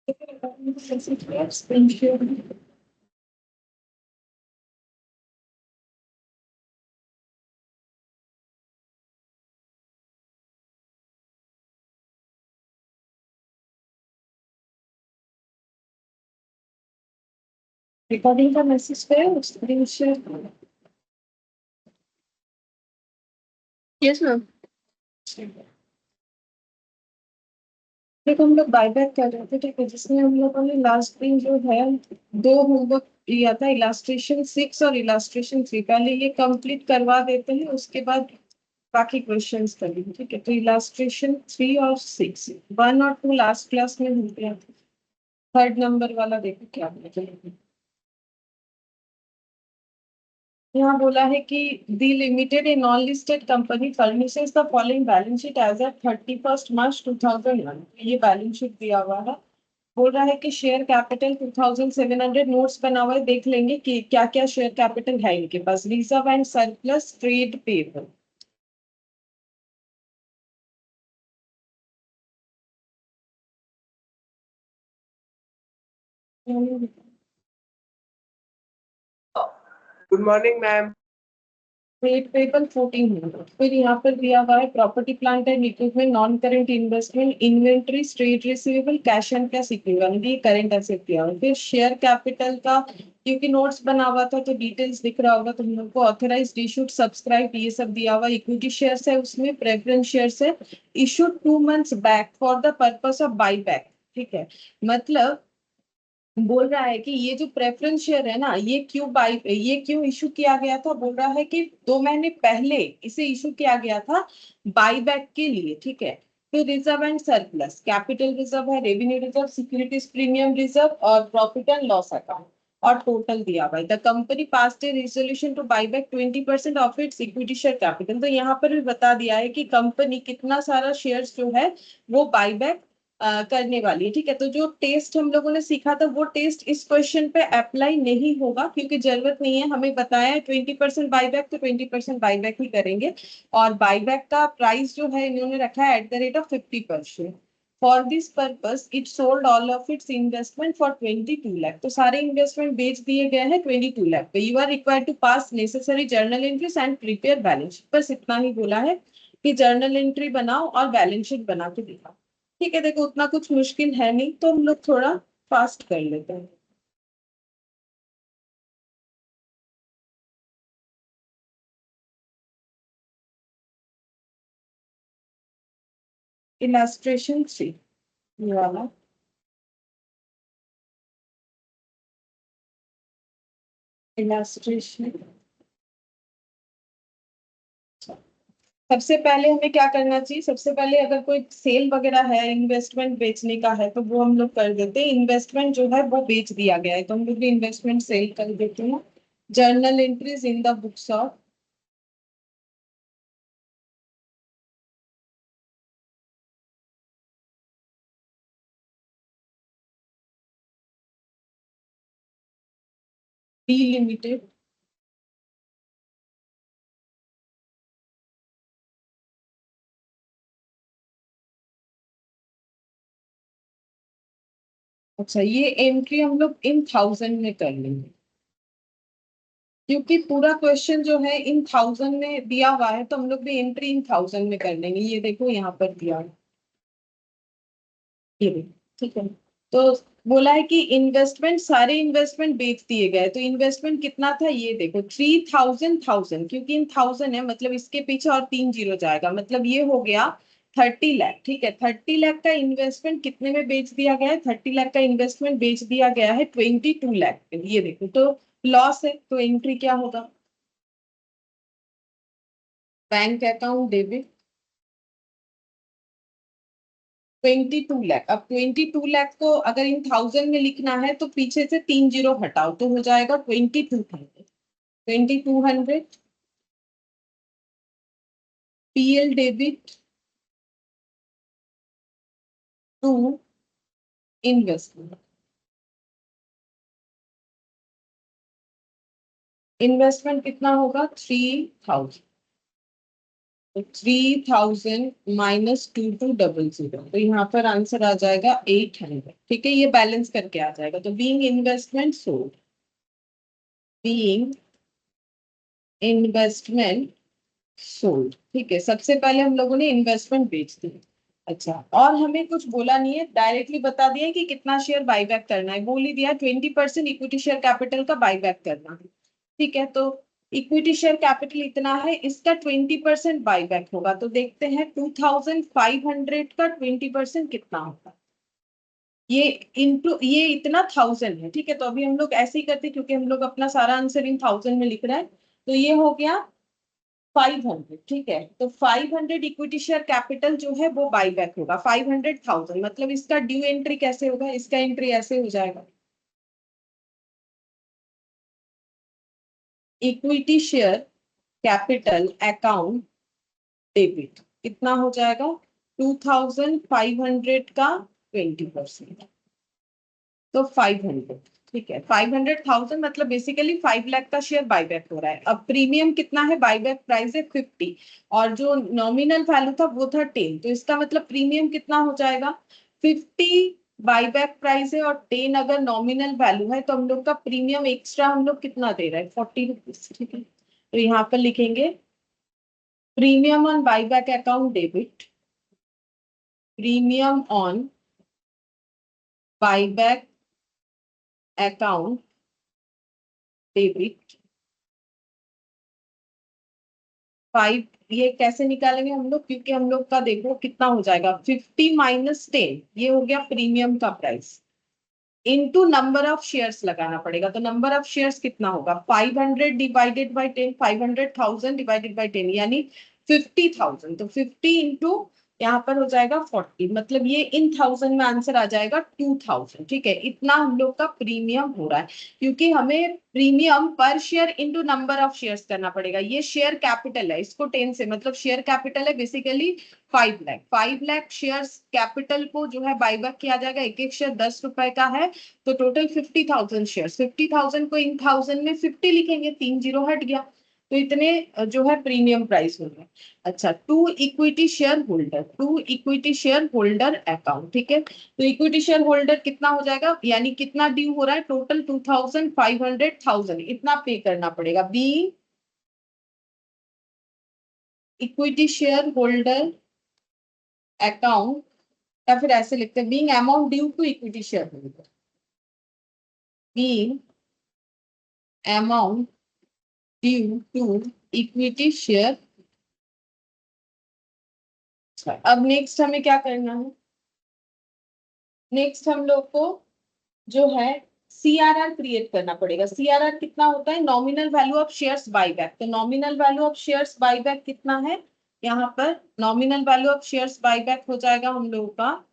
Recording का message है, screen share. Yes ma'am. देखो हम लोग बायबैक कर रहे थे, ठीक है, जिसमें हम लोगों ने लास्ट दिन जो है दो होमवर्क लिया था, इलास्ट्रेशन 6 और इलास्ट्रेशन 3। पहले ये कंप्लीट करवा देते हैं, उसके बाद बाकी क्वेश्चंस करेंगे, ठीक है। तो इलास्ट्रेशन 3 और 6, 1 और 2 लास्ट क्लास में हो गया था। थर्ड नंबर वाला देखो क्या बोला। यहाँ बोला है कि the limited a non listed company furnishes the following balance sheet as at 31 March 2001। ये बैलेंस शीट दिया हुआ है। बोल रहा है कि शेयर कैपिटल 2700 नोट्स बना हुआ है, देख लेंगे कि क्या क्या शेयर कैपिटल है इनके पास। Reserve and surplus trade payable. Good morning ma'am. Trade payable 1400। फिर यहाँ पर दिया हुआ है property plant and equipment, non current investment, inventory, trade receivable, cash and cash equivalent, ये करंट एसेट दिया हुआ है। फिर शेयर कैपिटल का, क्योंकि नोट्स बना हुआ था तो डिटेल्स दिख रहा होगा तुम लोग को। ऑथराइज्ड, इशूड, सब्सक्राइब, ये सब दिया हुआ। इक्विटी शेयर्स है, उसमें प्रेफरेंस शेयर्स है, issued 2 months back for the purpose of by back, ठीक है। मतलब बोल रहा है कि ये जो प्रेफरेंस शेयर है ना, ये क्यों इशू किया गया था। बोल रहा है कि 2 महीने पहले इसे इशू किया गया था बाई बैक के लिए, ठीक है। फिर reserve and surplus, capital reserve है, revenue reserve, securities premium reserve और प्रॉफिट एंड लॉस अकाउंट। और टोटल दिया हुआ है। The company passed a resolution to buy back 20% of its equity share capital. तो यहाँ पर भी बता दिया है कि कंपनी कितना सारा शेयर्स जो है वो बाई बैक करने वाली है, ठीक है। तो जो टेस्ट हम लोगों ने सीखा था वो टेस्ट इस क्वेश्चन पे अप्लाई नहीं होगा, क्योंकि जरूरत नहीं है। हमें बताया है 20% बाईबैक, तो 20% बाईबैक ही करेंगे। और बाईबैक का प्राइस जो है इन्होंने रखा है @50%। For this purpose it sold all of its investment for 22 lakh. तो सारे इन्वेस्टमेंट बेच दिए गए हैं 22 लाख पे। You are required to pass necessary journal entries and prepare balance sheet. बस इतना ही बोला है कि जर्नल एंट्री बनाओ और बैलेंस शीट बना के दिखाओ, ठीक है। देखो उतना कुछ मुश्किल है नहीं, तो हम लोग थोड़ा फास्ट कर लेते हैं। इलास्ट्रेशन 3, ये वाला। इलास्ट्रेशन, सबसे पहले हमें क्या करना चाहिए। सबसे पहले अगर कोई सेल वगैरह है, इन्वेस्टमेंट बेचने का है, तो वो हम लोग कर देते हैं। इन्वेस्टमेंट जो है वो बेच दिया गया है, तो हम लोग भी इन्वेस्टमेंट सेल कर देते हैं। Journal entries in the books of D limited. अच्छा, ये एंट्री हम लोग इन थाउजेंड में कर लेंगे, क्योंकि पूरा क्वेश्चन जो है इन थाउजेंड में दिया हुआ है, तो हम लोग भी एंट्री इन थाउजेंड में कर लेंगे। ये देखो यहाँ पर दिया है, ये देखो, ठीक है। तो बोला है कि इन्वेस्टमेंट, सारे इन्वेस्टमेंट बेच दिए गए। तो इन्वेस्टमेंट कितना था, ये देखो 3000, क्योंकि इन थाउजेंड है, मतलब इसके पीछे और 3 जीरो जाएगा, मतलब ये हो गया 30 लाख, ठीक है। 30 लाख का इन्वेस्टमेंट कितने में बेच दिया गया है। 30 लाख का इन्वेस्टमेंट बेच दिया गया है 22 लाख पे, ये देखो। तो लॉस है, तो एंट्री क्या होगा। Bank account debit 22 lakh. अब 22 लाख को अगर इन थाउजेंड में लिखना है तो पीछे से 3 जीरो हटाओ, तो हो जाएगा 2200। 2200 PL debit to investment. Investment कितना होगा 3000। तो 3000 माइनस 2200, तो यहाँ पर आंसर आ जाएगा 800। ठीक है, ये बैलेंस करके आ जाएगा। तो being investment sold, being investment sold. ठीक है, सबसे पहले हम लोगों ने इन्वेस्टमेंट बेच दी। अच्छा, और हमें कुछ बोला नहीं है, डायरेक्टली बता दिया है कि कितना शेयर बाईबैक करना है। बोल ही दिया 20% इक्विटी शेयर कैपिटल का बाईबैक करना है। ठीक है, तो इक्विटी शेयर कैपिटल इतना है, इसका 20% बाईबैक होगा। तो देखते हैं 2500 का 20% कितना होगा। ये इंटू ये इतना 1000 है। ठीक है, तो अभी हम लोग ऐसे ही करते हैं, क्योंकि हम लोग अपना सारा आंसर इन 1000 में लिख रहे हैं। तो ये हो गया 500। ठीक है, तो 500 इक्विटी शेयर कैपिटल जो है वो बाईबैक होगा 500,000। मतलब इसका ड्यू एंट्री कैसे होगा, इसका एंट्री ऐसे हो जाएगा, equity share capital account debit. कितना हो जाएगा, 2500 का 20%, तो 500। ठीक है, 500,000 मतलब बेसिकली 5 लाख का शेयर बाईबैक हो रहा है। अब प्रीमियम कितना है, बाईबैक प्राइस है 50, और जो नॉमिनल वैल्यू था वो था 10। तो इसका मतलब प्रीमियम कितना हो जाएगा, 50 बाईबैक प्राइस है, और 10 अगर नॉमिनल वैल्यू है, तो हम लोग का प्रीमियम एक्स्ट्रा हम लोग कितना दे रहे हैं, 40 रुपीज। ठीक है, तो यहाँ पर लिखेंगे premium on buyback account debit, premium on buyback account debit 5। ये कैसे निकालेंगे हम लोग, क्योंकि हम लोग का देखो कितना हो जाएगा, 50 - 10, ये हो गया प्रीमियम का price, into number of shares लगाना पड़ेगा। तो नंबर ऑफ शेयर्स कितना होगा, 500 डिवाइडेड बाई 10, 500,000 डिवाइडेड बाई 10 यानी 50,000। तो 50 इंटू यहाँ पर हो जाएगा 40, मतलब ये इन 1000 में आंसर आ जाएगा 2000। ठीक है, इतना हम लोग का प्रीमियम हो रहा है, क्योंकि हमें प्रीमियम पर share into number of shares करना पड़ेगा। ये शेयर कैपिटल है, इसको 10 से मतलब शेयर कैपिटल है basically 5 lakh. 5 lakh shares capital को जो है बाईबैक किया जाएगा, एक एक शेयर 10 रुपए का है। तो टोटल 50,000 शेयर, 50,000 को इन 1000 में 50 लिखेंगे, 3 जीरो हट गया। तो इतने जो है प्रीमियम प्राइस हो गया। अच्छा, to equity share holder, to equity share holder account. ठीक है, तो इक्विटी शेयर होल्डर कितना हो जाएगा, यानी कितना ड्यू हो रहा है, टोटल 2500,000 इतना पे करना पड़ेगा। B equity share holder account, या फिर ऐसे लिखते हैं being amount due to equity share holder, being amount due to equity share. अब नेक्स्ट हमें क्या करना है, नेक्स्ट हम लोग को जो है सीआरआर क्रिएट करना पड़ेगा। सीआरआर कितना होता है, nominal value of shares buyback. तो nominal value of shares buyback कितना है, यहाँ पर nominal value of shares buyback हो जाएगा हम लोगों का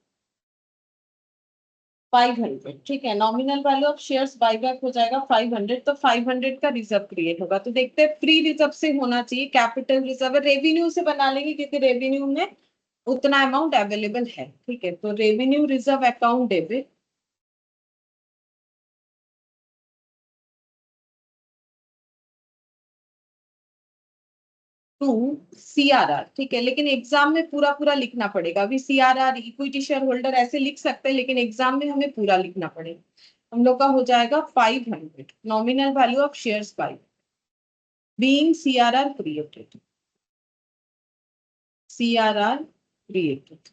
500। ठीक है, nominal value of shares buyback हो जाएगा 500, तो 500 का रिजर्व क्रिएट होगा। तो देखते हैं, फ्री रिजर्व से होना चाहिए, कैपिटल रिजर्व रेवेन्यू से बना लेंगे, क्योंकि रेवेन्यू में उतना अमाउंट अवेलेबल है। ठीक है, तो revenue reserve account debit to CRR. ठीक है, लेकिन एग्जाम में पूरा पूरा लिखना पड़ेगा। अभी सीआरआर इक्विटी शेयर होल्डर ऐसे लिख सकते हैं, लेकिन एग्जाम में हमें पूरा लिखना पड़ेगा। हम लोग का हो जाएगा 500 nominal value of shares by being CRR created, CRR created.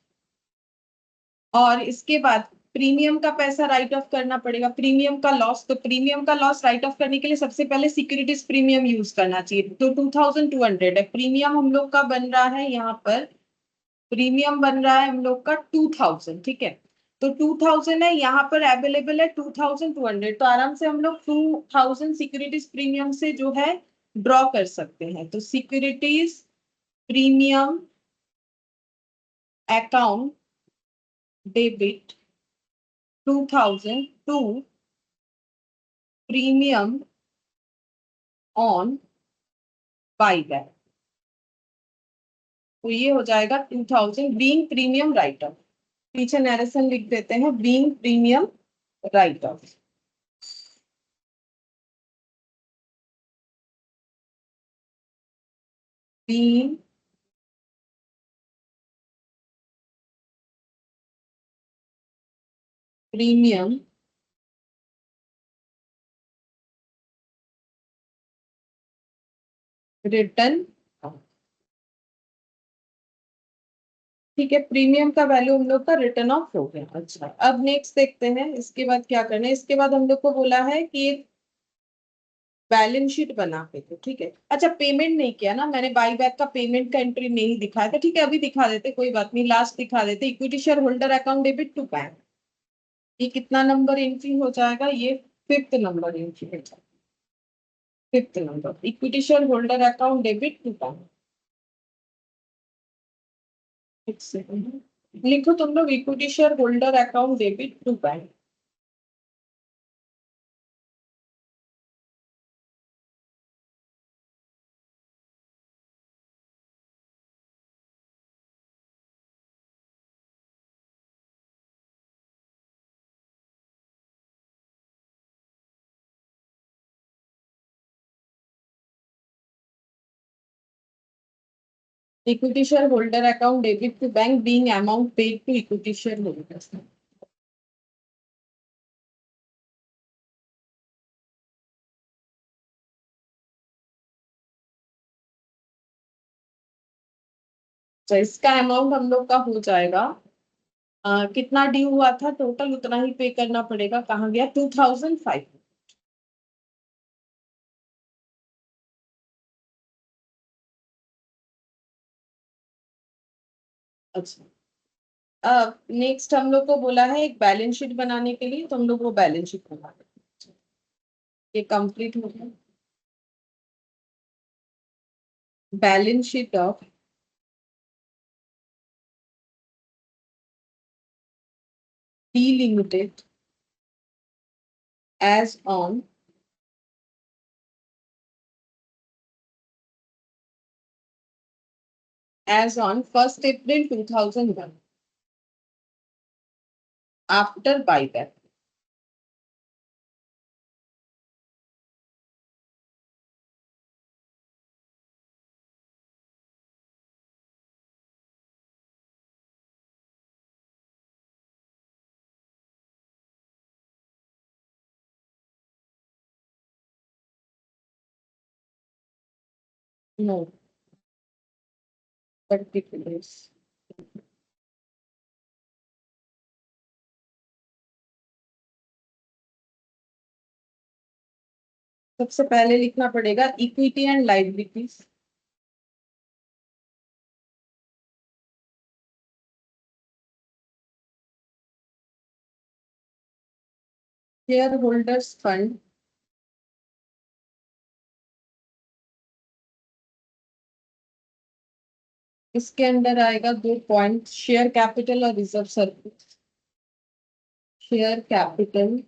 और इसके बाद प्रीमियम का पैसा राइट ऑफ करना पड़ेगा, प्रीमियम का लॉस। तो प्रीमियम का लॉस राइट ऑफ करने के लिए सबसे पहले सिक्योरिटीज प्रीमियम यूज करना चाहिए। तो 2200 है प्रीमियम हम लोग का बन रहा है, यहाँ पर प्रीमियम बन रहा है हम लोग का 2000। ठीक है, तो 2000 है, यहाँ पर अवेलेबल है 2200, तो आराम से हम लोग 2000 सिक्योरिटीज प्रीमियम से जो है ड्रॉ कर सकते हैं। तो securities premium account debit 2000 to premium on buyback, तो ये हो जाएगा 2000 बीइंग प्रीमियम राइट ऑफ। पीछे नरेशन लिख देते हैं, being premium write off, being premium return. ठीक है, प्रीमियम का वैल्यू हम लोग का रिटर्न ऑफ हो गया। अच्छा, अब नेक्स्ट देखते हैं इसके बाद क्या करना है। इसके बाद हम लोग को बोला है कि एक बैलेंस शीट बना के दो। ठीक है, अच्छा पेमेंट नहीं किया ना मैंने, बाई बैक का पेमेंट का एंट्री नहीं दिखाया था। ठीक है, अभी दिखा देते, कोई बात नहीं, लास्ट दिखा देते। Equity share holder account debit to bank, ये कितना नंबर एंट्री हो जाएगा? ये फिफ्थ नंबर एंट्री हो जाएगा। Fifth number equity share holder account debit to bank. एक सेकंड लिखो तुम लोग, equity share holder account debit to bank. Equity shareholder account debit to bank being amount paid to equity shareholders. तो इसका amount हम लोग का हो जाएगा, कितना ड्यू हुआ था टोटल उतना ही पे करना पड़ेगा। कहाँ गया? 2005। अच्छा, अब नेक्स्ट हम लोग को बोला है एक बैलेंस शीट बनाने के लिए, तो हम लोग वो बैलेंस शीट बना देंगे। ये कंप्लीट हो गया। Balance sheet of D limited as on first April 2001 after buyback. No particulars. सबसे पहले लिखना पड़ेगा equity and liabilities. Share holders fund, इसके अंदर आएगा दो पॉइंट, शेयर कैपिटल और reserve surplus. Share capital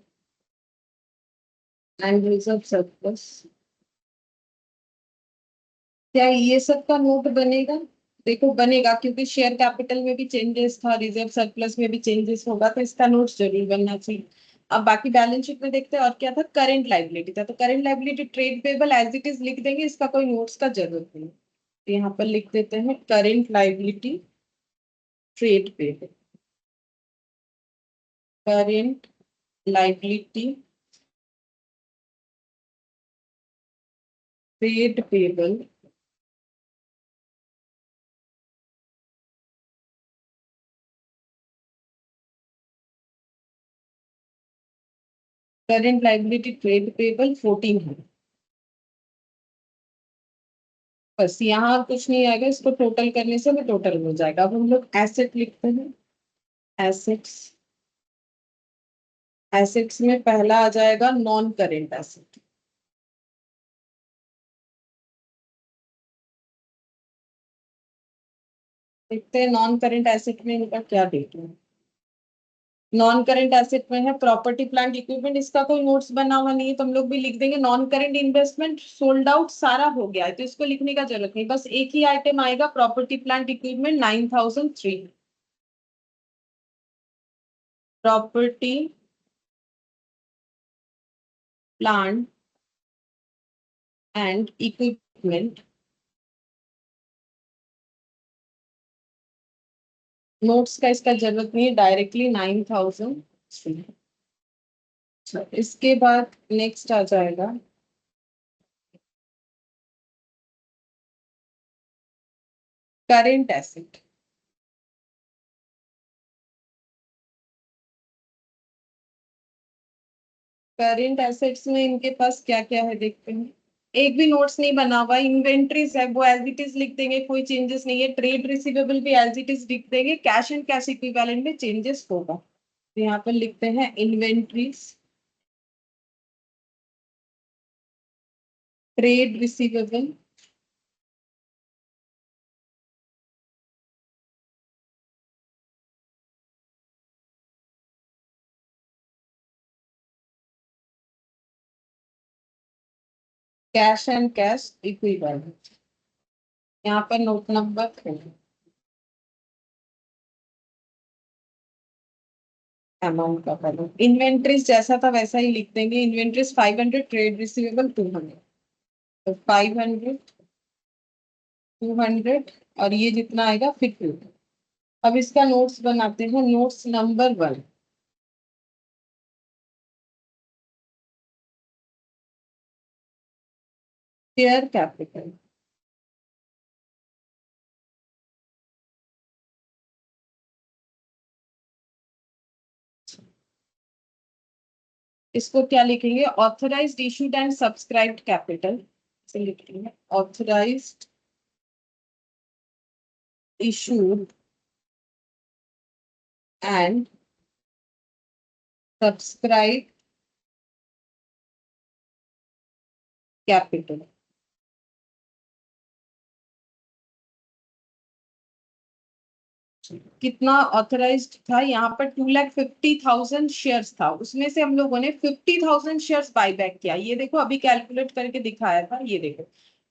and reserve surplus. क्या ये सब का नोट बनेगा? देखो बनेगा, क्योंकि शेयर कैपिटल में भी चेंजेस था, रिजर्व सरप्लस में भी चेंजेस होगा, तो इसका नोट जरूर बनना चाहिए। अब बाकी बैलेंस शीट में देखते हैं और क्या था। करंट लाइबिलिटी था, तो current liability trade payable as it is लिख देंगे, इसका कोई नोट्स का जरूरत नहीं। तो यहाँ पर लिख देते हैं current liability trade payable. Current liability trade payable current liability trade payable 14 है। बस यहाँ और कुछ नहीं आएगा, इसको टोटल करने से हमें टोटल हो जाएगा। अब हम लोग एसेट लिखते हैं। एसेट्स, एसेट्स में पहला आ जाएगा नॉन करेंट एसेट। देखते हैं नॉन करेंट एसेट में इनका क्या डेटा है। नॉन करेंट एसेट में है प्रॉपर्टी प्लांट इक्विपमेंट, इसका कोई नोट्स बना हुआ नहीं है, तो हम लोग भी लिख देंगे non current investment sold out सारा हो गया है, तो इसको लिखने का जरूरत नहीं, बस एक ही आइटम आएगा property plant equipment 9003। Property plant and equipment, notes का इसका जरूरत नहीं है, डायरेक्टली 9003। अच्छा, इसके बाद नेक्स्ट आ जाएगा करेंट एसेट। करेंट एसेट्स में इनके पास क्या क्या है देखते हैं। एक भी नोट्स नहीं बना हुआ, इन्वेंट्रीज है वो एज इट इज लिख देंगे, कोई चेंजेस नहीं है। ट्रेड रिसीवेबल भी एज इट इज लिख देंगे, कैश एंड कैश इक्विवेलेंट में चेंजेस होगा। तो यहाँ पर लिखते हैं inventories, trade receivable, cash and cash equivalent. यहाँ पर नोट नंबर 4 अमाउंट का करो। इन्वेंट्रीज जैसा था वैसा ही लिख देंगे, इन्वेंट्रीज 500, ट्रेड रिसीवेबल 200। तो 500, 200 और ये जितना आएगा फिर 200। अब इसका नोट्स बनाते हैं, नोट्स नंबर 1। शेयर कैपिटल, इसको क्या लिखेंगे, authorised issued and subscribed capital से लिखेंगे। Authorised issued and subscribe capital. कितना ऑथराइज्ड था यहाँ पर, 2,50,000 शेयर्स था, उसमें से हम लोगों ने 50,000 शेयर्स बाय बैक किया। ये देखो अभी कैलकुलेट करके दिखाया था, ये देखो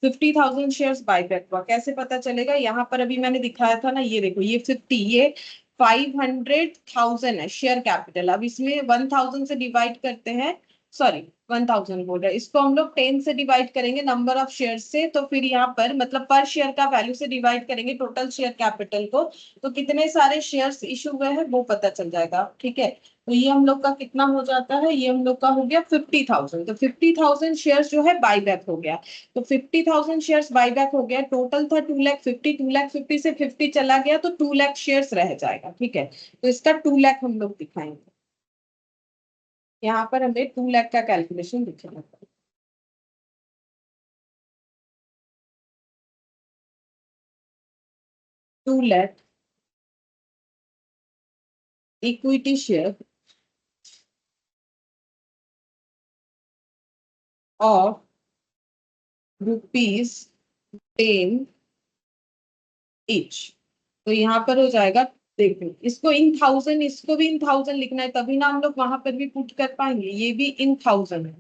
50,000 शेयर्स बाय बैक हुआ। कैसे पता चलेगा, यहाँ पर अभी मैंने दिखाया था ना, ये देखो ये 50, ये 500,000 है शेयर कैपिटल। अब इसमें 1,000 से डिवाइड करते हैं, सॉरी 1,000 बोल रहा है, इसको हम लोग 10 से डिवाइड करेंगे नंबर ऑफ शेयर से, तो फिर यहाँ पर मतलब पर शेयर का वैल्यू से डिवाइड करेंगे टोटल शेयर कैपिटल को, तो कितने सारे शेयर्स इशू हुए हैं वो पता चल जाएगा। ठीक है, तो ये हम लोग का कितना हो जाता है, ये हम लोग का हो गया 50,000। तो 50,000 शेयर्स जो है बाय बैक हो गया। तो 50,000 शेयर्स बाय बैक हो गया, टोटल था 2,50,000, 2,50,000 से 50 चला गया तो 2,00,000 शेयर्स रह जाएगा। ठीक है, तो इसका 2,00,000 हम लोग दिखाएंगे। यहाँ पर हमें 2,00,000 का कैलकुलेशन दिखेगा। 2,00,000 इक्विटी शेयर ऑफ ₹10 ईच। तो यहाँ पर हो जाएगा, देखो इसको इन थाउजेंड, इसको भी इन थाउजेंड लिखना है, तभी ना हम लोग वहां पर भी पुट कर पाएंगे। ये भी इन थाउजेंड है,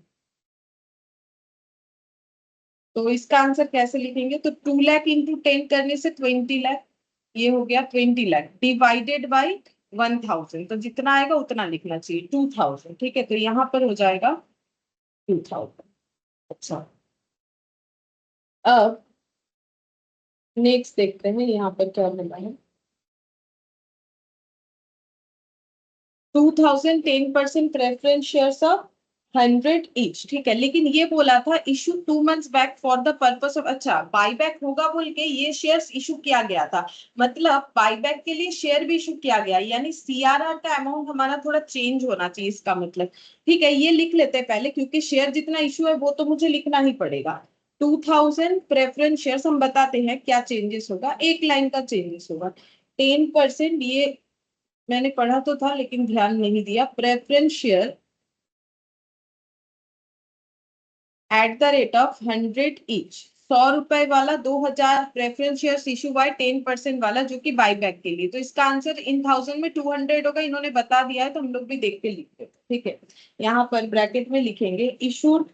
तो इसका आंसर कैसे लिखेंगे, तो 2,00,000 इंटू 10 करने से 20,00,000, ये हो गया 20,00,000 डिवाइडेड बाई 1,000, तो जितना आएगा उतना लिखना चाहिए, 2,000। ठीक है, तो यहाँ पर हो जाएगा 2,000। अच्छा, अब नेक्स्ट देखते हैं यहाँ पर क्या मिला है। 2,000 10% प्रेफरेंस शेयर्स ऑफ 100 ईच। ठीक है, लेकिन ये बोला था issue 2 months back for the purpose of, अच्छा बायबैक होगा बोल के ये शेयर्स इशू किया गया था, मतलब बायबैक के लिए शेयर भी इशू किया गया, यानी सीआरआर का अमाउंट हमारा थोड़ा चेंज होना चाहिए इसका मतलब। ठीक है, ये लिख लेते हैं पहले, क्योंकि शेयर जितना इशू है वो तो मुझे लिखना ही पड़ेगा। 2,000 प्रेफरेंस शेयर्स, हम बताते हैं क्या चेंजेस होगा, एक लाइन का चेंजेस होगा। 10%, ये मैंने पढ़ा तो था लेकिन ध्यान नहीं दिया, preference share at the rate of 100 each. 100 रुपए वाला 2,000 प्रेफरेंस शेयर इशू बाय 10% वाला जो कि बाईबैक के लिए। तो इसका आंसर इन थाउजेंड में 200 होगा, इन्होंने बता दिया है तो हम लोग भी देख के लिखते हैं। ठीक है, यहाँ पर ब्रैकेट में लिखेंगे issued,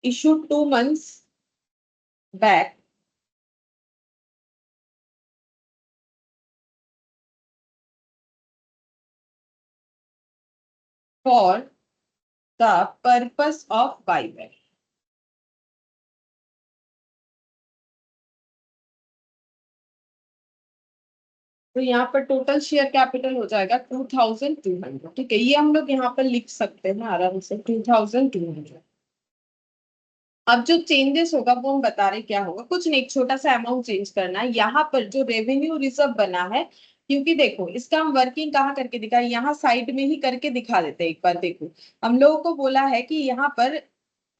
issued 2 months back for the purpose of buyback. तो यहाँ पर टोटल शेयर कैपिटल हो जाएगा 2200। ठीक है, ये हम लोग यहाँ पर लिख सकते हैं आराम से 2200। अब जो चेंजेस होगा वो हम बता रहे क्या होगा, कुछ नहीं, एक छोटा सा अमाउंट चेंज करना है यहाँ पर जो रेवेन्यू रिजर्व बना है। क्योंकि देखो इसका हम वर्किंग कहाँ करके दिखाए, यहाँ साइड में ही करके दिखा देते हैं। एक बार देखो, हम लोगों को बोला है कि यहाँ पर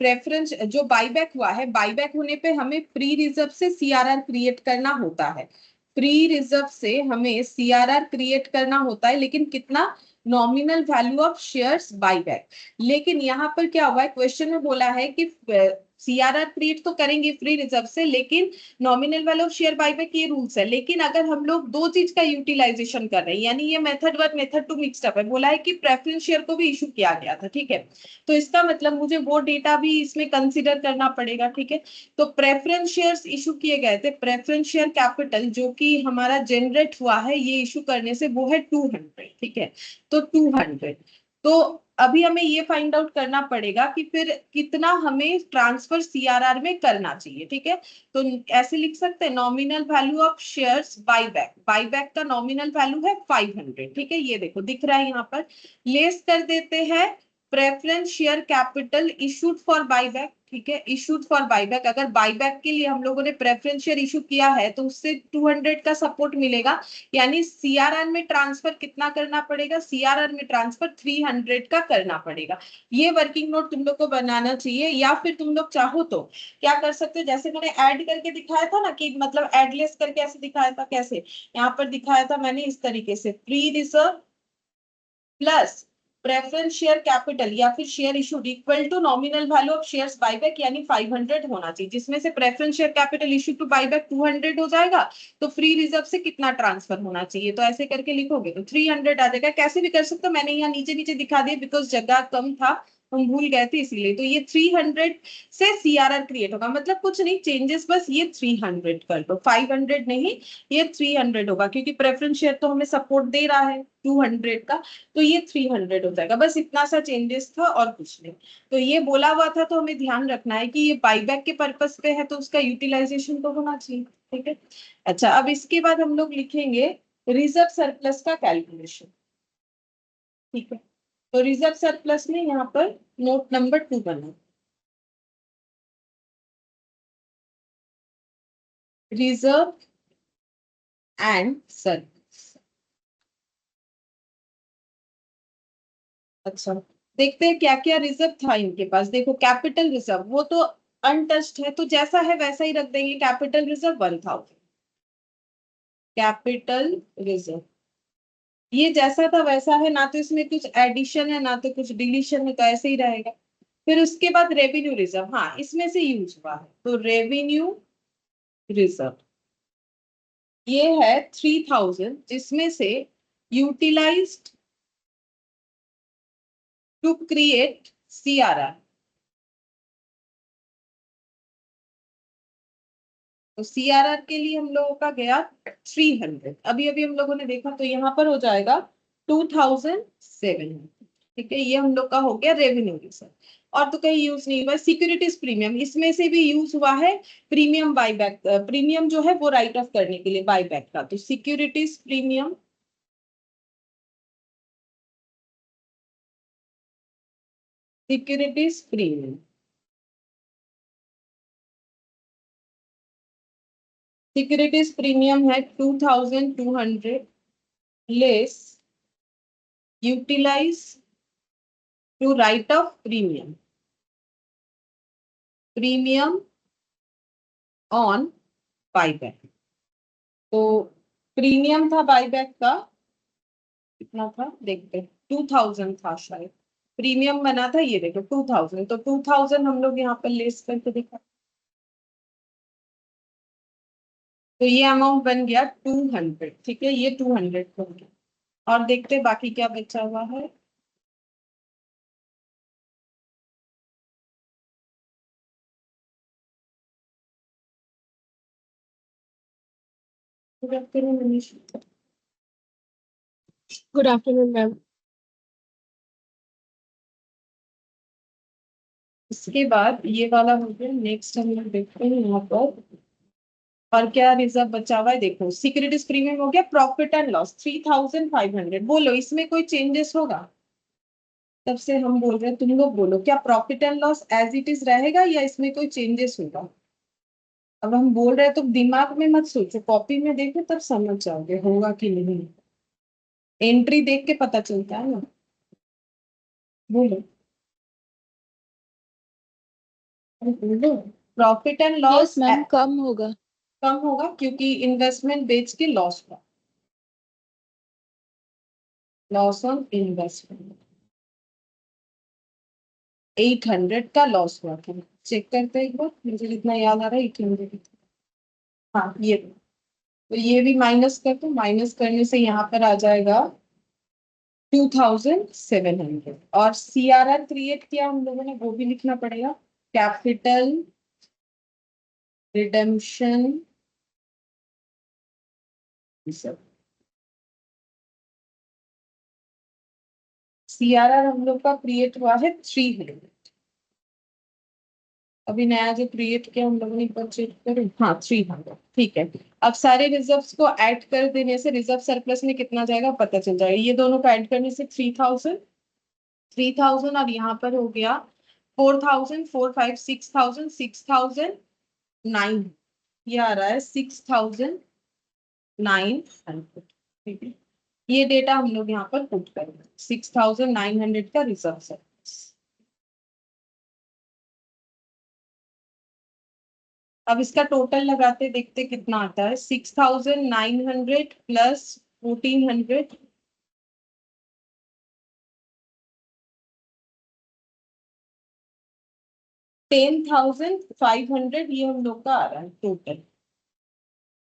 प्रेफरेंस जो बाईबैक हुआ है, बाईबैक होने पे हमें प्री रिजर्व से सीआरआर क्रिएट करना होता है। प्री रिजर्व से हमें सीआरआर क्रिएट करना होता है, लेकिन कितना, nominal value of shares buyback. लेकिन यहाँ पर क्या हुआ है, क्वेश्चन में बोला है कि सीआरआर क्रिएट तो करेंगे फ्री रिजर्व से, लेकिन nominal value of share buyback ये रूल्स है। लेकिन अगर हम लोग दो चीज का यूटिलाइजेशन कर रहे हैं, यानी ये method one method two mixed up है, बोला है कि प्रेफरेंस शेयर को भी इशू किया गया था। ठीक है, तो इसका मतलब मुझे वो डेटा भी इसमें कंसिडर करना पड़ेगा। ठीक है, तो प्रेफरेंस शेयर्स इशू किए गए थे, प्रेफरेंस शेयर कैपिटल जो कि हमारा जनरेट हुआ है ये इशू करने से, वो है 200। ठीक है, तो 200। तो अभी हमें ये फाइंड आउट करना पड़ेगा कि फिर कितना हमें ट्रांसफर सीआरआर में करना चाहिए। ठीक है, तो ऐसे लिख सकते हैं, nominal value of shares buyback, buyback का नॉमिनल वैल्यू है 500। ठीक है, ये देखो दिख रहा है यहाँ पर, लेस कर देते हैं preference share capital issued for buyback. ठीक है, इशूड फॉर बाईबैक, अगर बाईबैक के लिए हम लोगों ने प्रेफरेंस शेयर इशू किया है तो उससे 200 का सपोर्ट मिलेगा। यानी सीआरआर में ट्रांसफर कितना करना पड़ेगा, सीआरआर में ट्रांसफर 300 का करना पड़ेगा। ये वर्किंग नोट तुम लोग को बनाना चाहिए, या फिर तुम लोग चाहो तो क्या कर सकते हो, जैसे मैंने ऐड करके दिखाया था ना, कि मतलब एडलेस करके ऐसे दिखाया था, कैसे यहाँ पर दिखाया था मैंने इस तरीके से, free reserve plus preference share capital या फिर share issued equal to nominal value of shares buyback, यानी 500 होना चाहिए, जिसमें से preference share capital issue to buyback 200 हो जाएगा। तो फ्री रिजर्व से कितना ट्रांसफर होना चाहिए, तो ऐसे करके लिखोगे तो 300 आ जाएगा। कैसे भी कर सकते हो, मैंने यहाँ नीचे नीचे दिखा दिया बिकॉज जगह कम था, हम भूल गए थे इसीलिए। तो ये 300 से सीआरआर क्रिएट होगा, मतलब कुछ नहीं चेंजेस, बस ये 300 कर लो, 500 नहीं, ये 300 होगा, क्योंकि प्रेफरेंस शेयर तो हमें सपोर्ट दे रहा है 200 का। तो ये 300 हो जाएगा, बस इतना सा चेंजेस था और कुछ नहीं। तो ये बोला हुआ था, तो हमें ध्यान रखना है कि ये बाईबैक के पर्पस पे है, तो उसका यूटिलाइजेशन तो होना चाहिए। ठीक है, अच्छा अब इसके बाद हम लोग लिखेंगे रिजर्व सरप्लस का कैलकुलेशन। ठीक है, तो रिजर्व सरप्लस में यहाँ पर नोट नंबर 2 बना, रिजर्व एंड सरप्लस। अच्छा, देखते हैं क्या क्या रिजर्व था इनके पास। देखो कैपिटल रिजर्व वो तो अनटच्ड है, तो जैसा है वैसा ही रख देंगे, कैपिटल रिजर्व 1000। कैपिटल रिजर्व ये जैसा था वैसा है, ना तो इसमें कुछ एडिशन है ना तो कुछ डिलीशन है, तो ऐसे ही रहेगा। फिर उसके बाद रेवेन्यू रिजर्व, हाँ इसमें से यूज हुआ है, तो रेवेन्यू रिजर्व ये है 3000, जिसमें से यूटिलाइज्ड टू क्रिएट सीआरआर। तो सीआरआर के लिए हम लोगों का गया 300, अभी अभी हम लोगों ने देखा, तो यहाँ पर हो जाएगा 2700। ठीक है, ये हम लोग का हो गया रेवेन्यू रिजर्व। और तो कहीं यूज नहीं हुआ। सिक्योरिटीज प्रीमियम इसमें से भी यूज हुआ है, प्रीमियम बाईबैक, प्रीमियम जो है वो राइट ऑफ करने के लिए बाईबैक का, तो securities premium, securities premium, securities premium है 2200 less utilise to write off premium, premium on buyback. तो प्रीमियम था बाईबैक का, कितना था देखते, 2000 था शायद, प्रीमियम बना था ये देखो 2000, तो 2000 हम लोग यहाँ पर लेस करके दिखा, तो ये अमाउंट बन गया 200। ठीक है, ये 200 बन गया। और देखते बाकी क्या बचा हुआ है। Good afternoon Manish. Good afternoon ma'am. इसके बाद ये वाला हो गया, नेक्स्ट हम लोग देखते हैं यहाँ पर और क्या रिजर्व बचा हुआ है देखो, सिक्योरिटीज प्रीमियम हो गया, प्रॉफिट एंड लॉस 3500। बोलो इसमें कोई चेंजेस होगा? तब से हम बोल रहे हैं, तुम लोग बोलो क्या profit and loss as it is रहेगा या इसमें कोई चेंजेस होगा? अब हम बोल रहे हैं तो दिमाग में मत सोचो, कॉपी में देखो तब समझ जाओगे होगा कि नहीं। एंट्री देख के पता चलता है ना। बोलो, अरे बोलो। Profit and yes loss ma'am, कम होगा। कम होगा क्योंकि इन्वेस्टमेंट बेच के लॉस हुआ, लॉस ऑन इन्वेस्टमेंट 800 का लॉस हुआ था। चेक करते हैं एक बार, मुझे जितना याद आ रहा है 800। हाँ ये, तो ये भी माइनस कर दो, माइनस करने से यहाँ पर आ जाएगा 2700। और सीआरआर क्रिएट किया हम लोगों ने, वो भी लिखना पड़ेगा। कैपिटल रिडेम्पशन सब। सीआरआर हम लोग का क्रिएट हुआ है 300। अभी नया जो क्रिएट किया हम लोगों ने, एक बार चेक करो, हाँ 300, ठीक है। अब सारे रिजर्व्स को ऐड कर देने से रिजर्व सरप्लस में कितना जाएगा पता चल जाएगा। ये दोनों को ऐड करने से 3000, 3000, और यहाँ पर हो गया 4000, 4500, 6009। ये आ रहा है 6900। ठीक है, ये डेटा हम लोग यहाँ पर पुट करेंगे, 6900 का रिजर्व सरप्लस। अब इसका टोटल लगाते देखते कितना आता है, 6900 प्लस 1400, 10500, ये हम लोग का आ रहा है टोटल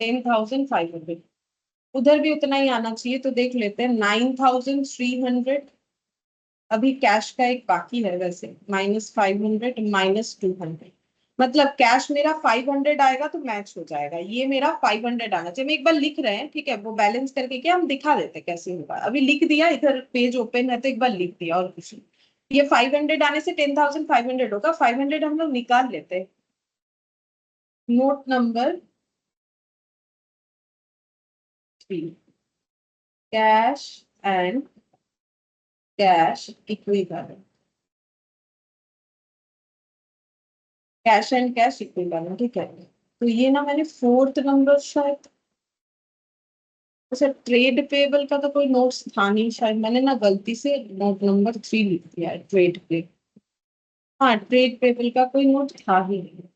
10500। उधर भी उतना ही आना चाहिए, तो देख लेते हैं 9300। अभी कैश का एक बाकी है वैसे, -500 -200, मतलब कैश मेरा 500 आएगा तो मैच हो जाएगा। ये मेरा 500 आना चाहिए, हम एक बार लिख रहे हैं, ठीक है, वो बैलेंस करके क्या हम दिखा देते हैं कैसे होगा। अभी लिख दिया, इधर पेज ओपन है तो एक बार लिख दिया और कुछ नहीं। ये 500 आने से 10500 होगा, 500 हम लोग निकाल लेते हैं। Note number 3, cash and cash equivalent, cash and cash equivalent, ठीक है। तो ये ना मैंने फोर्थ नंबर शायद, अच्छा ट्रेड पेबल का तो कोई नोट्स था नहीं शायद, मैंने ना गलती से नोट नंबर 3 लिख दिया है, ट्रेड पे। हाँ ट्रेड पेबल का कोई नोट था ही नहीं,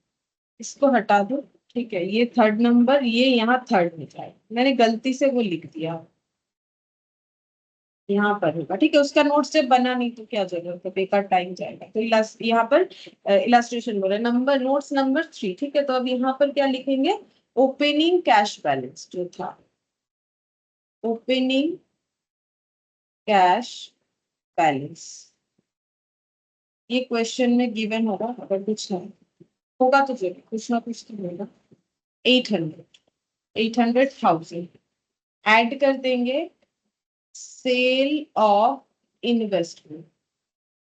इसको हटा दो। ठीक है, ये थर्ड नंबर, ये यहाँ थर्ड में जाए, मैंने गलती से वो लिख दिया, यहाँ पर होगा। ठीक है, उसका नोट जब बना नहीं तो क्या जरूरत है, बेकार टाइम जाएगा। तो यहाँ पर इलास्ट्रेशन बोला नंबर, नोट्स नंबर 3, ठीक है। तो अब यहाँ पर क्या लिखेंगे, ओपनिंग कैश बैलेंस जो था, ओपनिंग कैश बैलेंस, ये क्वेश्चन में गिवन होगा, अगर कुछ है होगा तो जरूर कुछ ना कुछ तो होगा। 800, 800,000 ऐड कर देंगे, सेल ऑफ इन्वेस्टमेंट,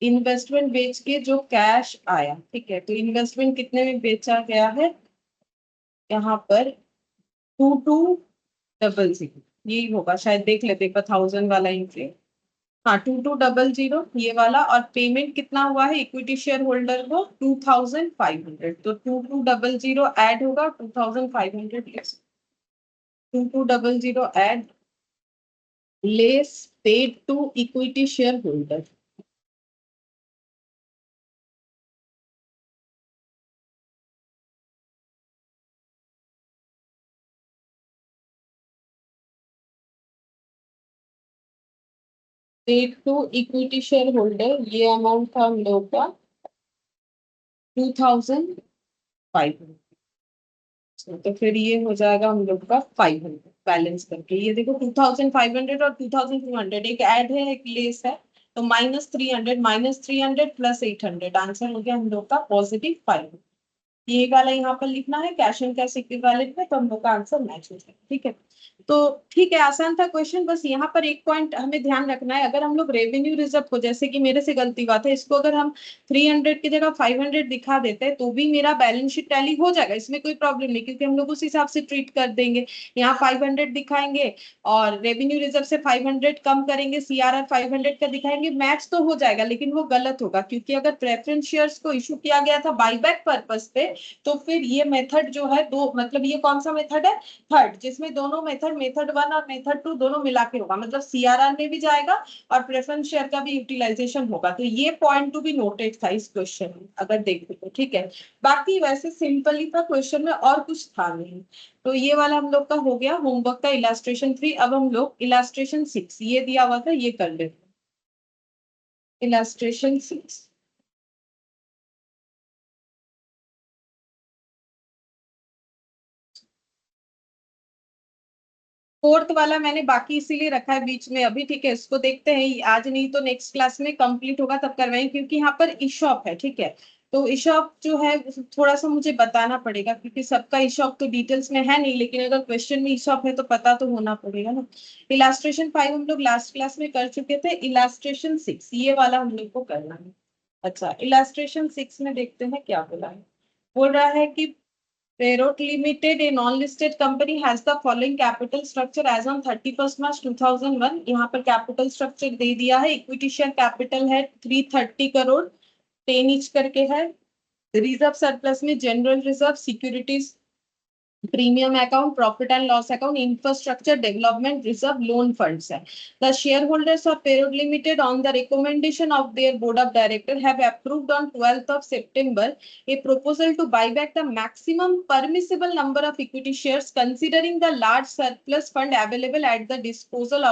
इन्वेस्टमेंट बेच के जो कैश आया, ठीक है। तो इन्वेस्टमेंट कितने में बेचा गया है, यहाँ पर 2200, यही होगा शायद, देख लेते एक बार 1000 वाला एंट्री। हाँ 2200 ये वाला, और पेमेंट कितना हुआ है इक्विटी शेयर होल्डर को, 2500। तो 2200 ऐड होगा 2500, 2200 add less paid to equity share holder. Paid to equity share holder, ये अमाउंट था हम लोग का 2500। तो फिर ये हो जाएगा हम लोग का 500 बैलेंस करके। ये देखो 2500 और 2200, एक ऐड है एक लेस है, तो -300, -300 + 800, आंसर हो गया हम लोग का +500। ये वाला यहाँ पर लिखना है कैश एंड कैश इक्विवेलेंट में, तो हम लोग का आंसर मैच हो जाएगा। ठीक है, तो ठीक है, आसान था क्वेश्चन। बस यहाँ पर एक पॉइंट हमें ध्यान रखना है, अगर हम लोग रेवेन्यू रिजर्व को, जैसे कि मेरे से गलती हुआ था, इसको अगर हम 300 की जगह 500 दिखा देते हैं तो भी मेरा बैलेंस शीट टैली हो जाएगा, इसमें कोई प्रॉब्लम नहीं, क्योंकि हम लोग उस हिसाब से ट्रीट कर देंगे। यहाँ 500 दिखाएंगे और रेवेन्यू रिजर्व से 500 कम करेंगे, सीआरआर 500 का दिखाएंगे, मैच तो हो जाएगा, लेकिन वो गलत होगा, क्योंकि अगर प्रेफरेंस शेयर्स को इशू किया गया था बाईबैक पर्पस पे, तो फिर ये मेथड जो है दो, मतलब ये कौन सा मेथड है, थर्ड, जिसमें दोनों मेथड, मेथड 1 और मेथड 2 दोनों मिला के होगा, मतलब सीआरआर में भी जाएगा और प्रेफरेंस शेयर का भी यूटिलाइजेशन होगा। तो ये पॉइंट टू बी नोटेड था इस क्वेश्चन में, अगर देखो तो। ठीक है, बाकी वैसे सिंपल ही था क्वेश्चन में, और कुछ था नहीं। तो ये वाला हम लोग का हो गया होमवर्क का इलास्ट्रेशन 3। अब हम लोग इलास्ट्रेशन 6, ये दिया हुआ था, ये कर लेते हैं। इलास्ट्रेशन 6, फोर्थ वाला मैंने बाकी इसीलिए रखा है बीच में अभी। ठीक है, इसको देखते हैं, आज नहीं तो नेक्स्ट क्लास में कंप्लीट होगा तब करवाएंगे, क्योंकि यहाँ पर इशॉप है। ठीक है, तो इशॉप जो है थोड़ा सा मुझे बताना पड़ेगा, क्योंकि सबका इशॉप तो डिटेल्स में है नहीं, लेकिन अगर क्वेश्चन में इशॉप है तो पता तो होना पड़ेगा ना। इलास्ट्रेशन 5 हम लोग लास्ट क्लास में कर चुके थे, इलास्ट्रेशन 6 ये वाला हम लोग को करना है। अच्छा, इलास्ट्रेशन 6 में देखते हैं क्या बोला है। बोल रहा है कि Parrot Limited, a non-listed company, has the following capital structure as on 31st March 2001। यहाँ पर कैपिटल स्ट्रक्चर दे दिया है, इक्विटी शेयर कैपिटल है 330 करोड़, 10 ईच करके है। रिजर्व सरप्लस में general reserve, securities, premium account, profit and loss account, infrastructure development reserve, loan funds है। The shareholders of Parrot Limited, on the recommendation of their board of directors, have approved on 12th of September a proposal to buy back the maximum permissible number of equity shares, considering the large surplus fund available at the disposal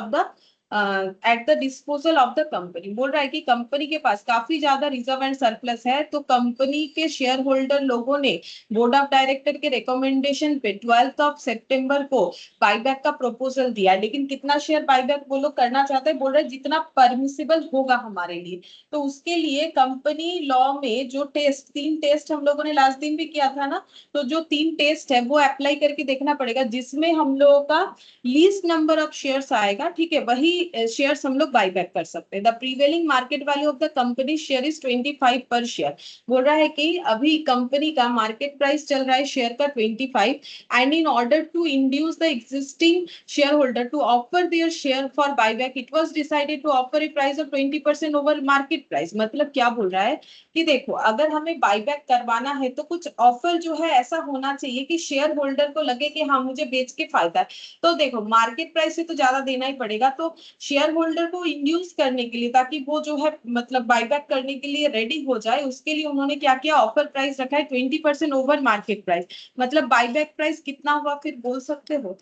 of the company। बोल रहा है कि company के पास काफी ज्यादा reserve and surplus है, तो company के शेयर होल्डर लोगों ने बोर्ड ऑफ डायरेक्टर के रिकमेंडेशन पे 12th ऑफ सितंबर को बाईबैक का प्रपोजल दिया है। लेकिन कितना शेयर बाईबैक वो लोग करना चाहते हैं, बोल रहे जितना परमिसिबल होगा हमारे लिए। तो उसके लिए कंपनी लॉ में जो टेस्ट, 3 टेस्ट हम लोगों ने लास्ट दिन भी किया था ना, तो जो 3 टेस्ट है वो अप्लाई करके देखना पड़ेगा, जिसमें हम लोगों का लीस्ट नंबर ऑफ शेयर्स आएगा, ठीक है, वही शेयर्स हम लोग बाईबैक कर सकते हैं। The prevailing market value of the company share is 25 पर शेयर। बोल रहा है कि अभी कंपनी का मार्केट प्राइस चल रहा है शेयर का 25, and in order to induce the existing share holder to offer their share for buyback, it was decided to offer a price of 20% over market price. मतलब क्या बोल रहा है कि देखो, अगर हमें बाईबैक करवाना है तो कुछ ऑफर जो है ऐसा होना चाहिए कि शेयर होल्डर को लगे कि हाँ मुझे बेच के फायदा है। तो देखो, मार्केट प्राइस से तो ज्यादा देना ही पड़ेगा, तो शेयर होल्डर को इंड्यूस करने के लिए, ताकि वो जो है मतलब बाईबैक करने के लिए रेडी हो जाए, उसके लिए उन्होंने क्या किया, ऑफर प्राइस रखा है 20% ओवर मार्केट प्राइस। मतलब बाईबैक प्राइस कितना हुआ फिर, बोल सकते हो?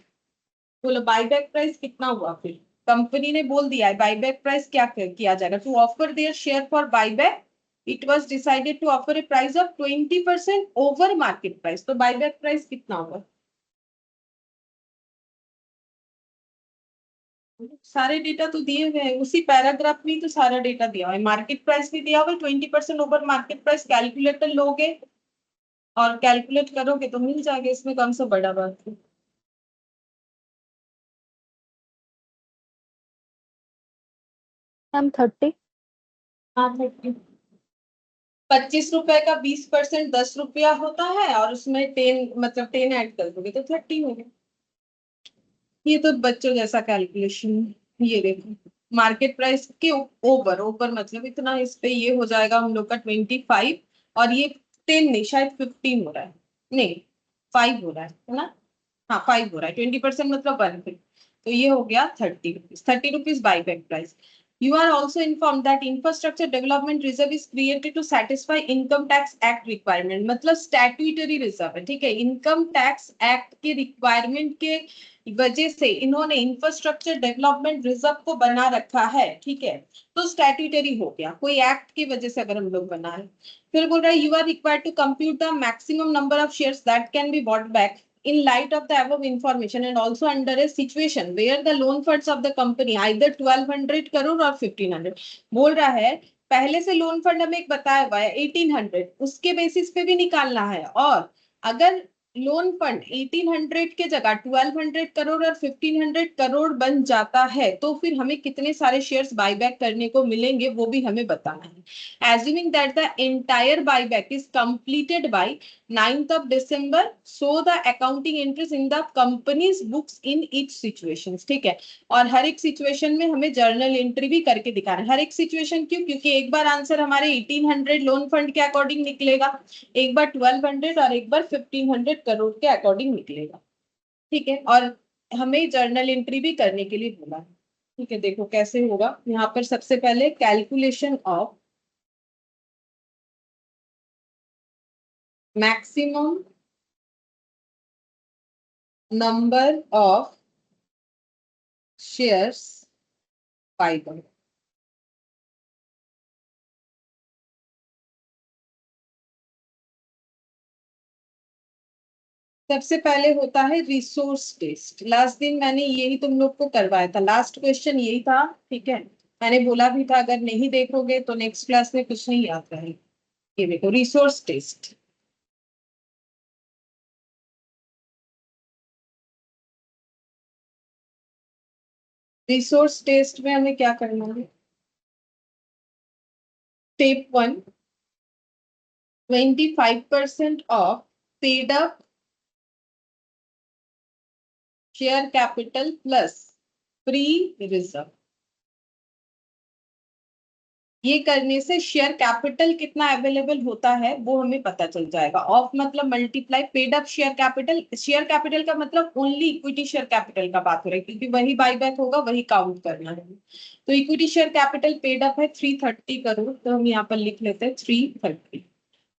बोलो बाईबैक प्राइस कितना हुआ फिर। कंपनी ने बोल दिया है बाईबैक प्राइस क्या किया जाएगा, to offer their share for buyback it was decided to offer a price of 20% over market price. तो बाईबैक प्राइस कितना होगा? सारे डेटा तो दिए हुए हैं उसी पैराग्राफ में, तो सारा डेटा दिया हुआ है, मार्केट प्राइस भी दिया हुआ है, 20% ओवर मार्केट प्राइस। कैलकुलेटर लोगे और कैलकुलेट करोगे तो मिल जाएगा, इसमें कम से बड़ा बात है। मैम 30। हाँ 30, 25 रुपए का 20% 10 रुपया होता है, और उसमें 10, मतलब 10 ऐड कर दोगे तो 30 हो गया। ये तो बच्चों जैसा कैलकुलेशन है। ये देखो, मार्केट प्राइस के ओवर, ओवर मतलब इतना, इस पे ये हो जाएगा हम लोग का 25, और ये 10 नहीं, शायद 15 हो रहा है, नहीं 5 हो रहा है ना। हाँ 5 हो रहा है, 20% मतलब 1। तो ये हो गया 30 rupees, 30 rupees by back price. You are also informed that infrastructure development reserve is created to satisfy income tax act requirement। मतलब statutory reserve है, ठीक है, इनकम टैक्स एक्ट के रिक्वायरमेंट के वजह से इन्होंने इंफ्रास्ट्रक्चर डेवलपमेंट रिजर्व को बना रखा है। ठीक है, तो स्टैट्यूटरी हो गया, कोई एक्ट की वजह से अगर हम लोग बना रहे। फिर बोल रहा है you are required to compute the maximum number of shares that can be bought back in light of the above information, and also under a situation where the loan funds of the company either 1200 crore or 1500। बोल रहा है पहले से loan fund हमें एक बताया हुआ है 1800, उसके बेसिस पे भी निकालना है। और अगर लोन फंड 1800 के जगह 1200 करोड़ और 1500 करोड़ बन जाता है तो फिर हमें कितने सारे शेयर्स बायबैक करने को मिलेंगे वो भी हमें बताना है। Assuming that the entire buyback is completed by 9th of December, so the accounting entries in the company's books in each situation। ठीक है, और हर एक सिचुएशन में हमें जर्नल एंट्री भी करके दिखाना है। हर एक सिचुएशन क्यों? क्योंकि एक बार आंसर हमारे 1800 लोन फंड के अकॉर्डिंग निकलेगा, एक बार 1200 और एक बार 1500 करोड़ के अकॉर्डिंग निकलेगा। ठीक है, और हमें जर्नल एंट्री भी करने के लिए बोला है। ठीक है, देखो कैसे होगा। यहाँ पर सबसे पहले calculation of maximum number of shares buyback. सबसे पहले होता है रिसोर्स टेस्ट। लास्ट दिन मैंने यही तुम लोग को करवाया था, लास्ट क्वेश्चन यही था। ठीक है, मैंने बोला भी था अगर नहीं देखोगे तो नेक्स्ट क्लास में कुछ नहीं याद रहेगा। ये देखो रिसोर्स टेस्ट। रिसोर्स टेस्ट में हमें क्या करना है? Step 1, 25% of paid up share capital plus free reserve. ये करने से शेयर कैपिटल कितना अवेलेबल होता है वो हमें पता चल जाएगा। ऑफ मतलब multiply, paid up share capital, share capital का मतलब ओनली इक्विटी शेयर कैपिटल का बात हो रही है क्योंकि वही बाईबैक होगा, वही काउंट करना है। तो equity share capital paid up है 330 करोड़, तो हम यहाँ पर लिख लेते हैं 330।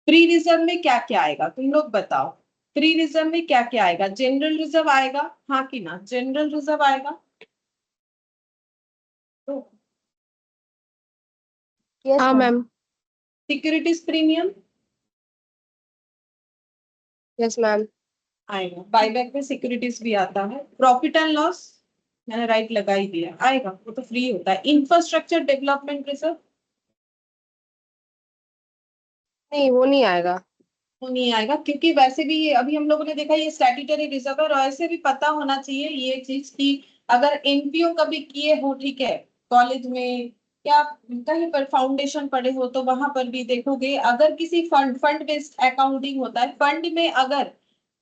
फ्री रिजर्व में क्या क्या आएगा तुम लोग बताओ? फ्री रिजर्व में क्या क्या आएगा? जनरल रिजर्व आएगा, हाँ कि ना? जनरल रिजर्व आएगा तो हाँ ma'am. Securities premium yes ma'am. आएगा। बायबैक में सिक्योरिटीज भी आता है। प्रॉफिट एंड लॉस मैंने राइट लगा ही दिया, आएगा, वो तो फ्री होता है। इंफ्रास्ट्रक्चर डेवलपमेंट रिजर्व नहीं वो नहीं आएगा। वो नहीं आएगा क्योंकि वैसे भी ये अभी हम लोगों ने देखा ये स्टैट्यूटरी रिजर्व है। और ऐसे भी पता होना चाहिए ये चीज की अगर एनपीओ कभी किए हो, ठीक है, कॉलेज में या कहीं पर फाउंडेशन पढ़े हो तो वहां पर भी देखोगे अगर किसी फंड, फंड बेस्ड अकाउंटिंग होता है, फंड में अगर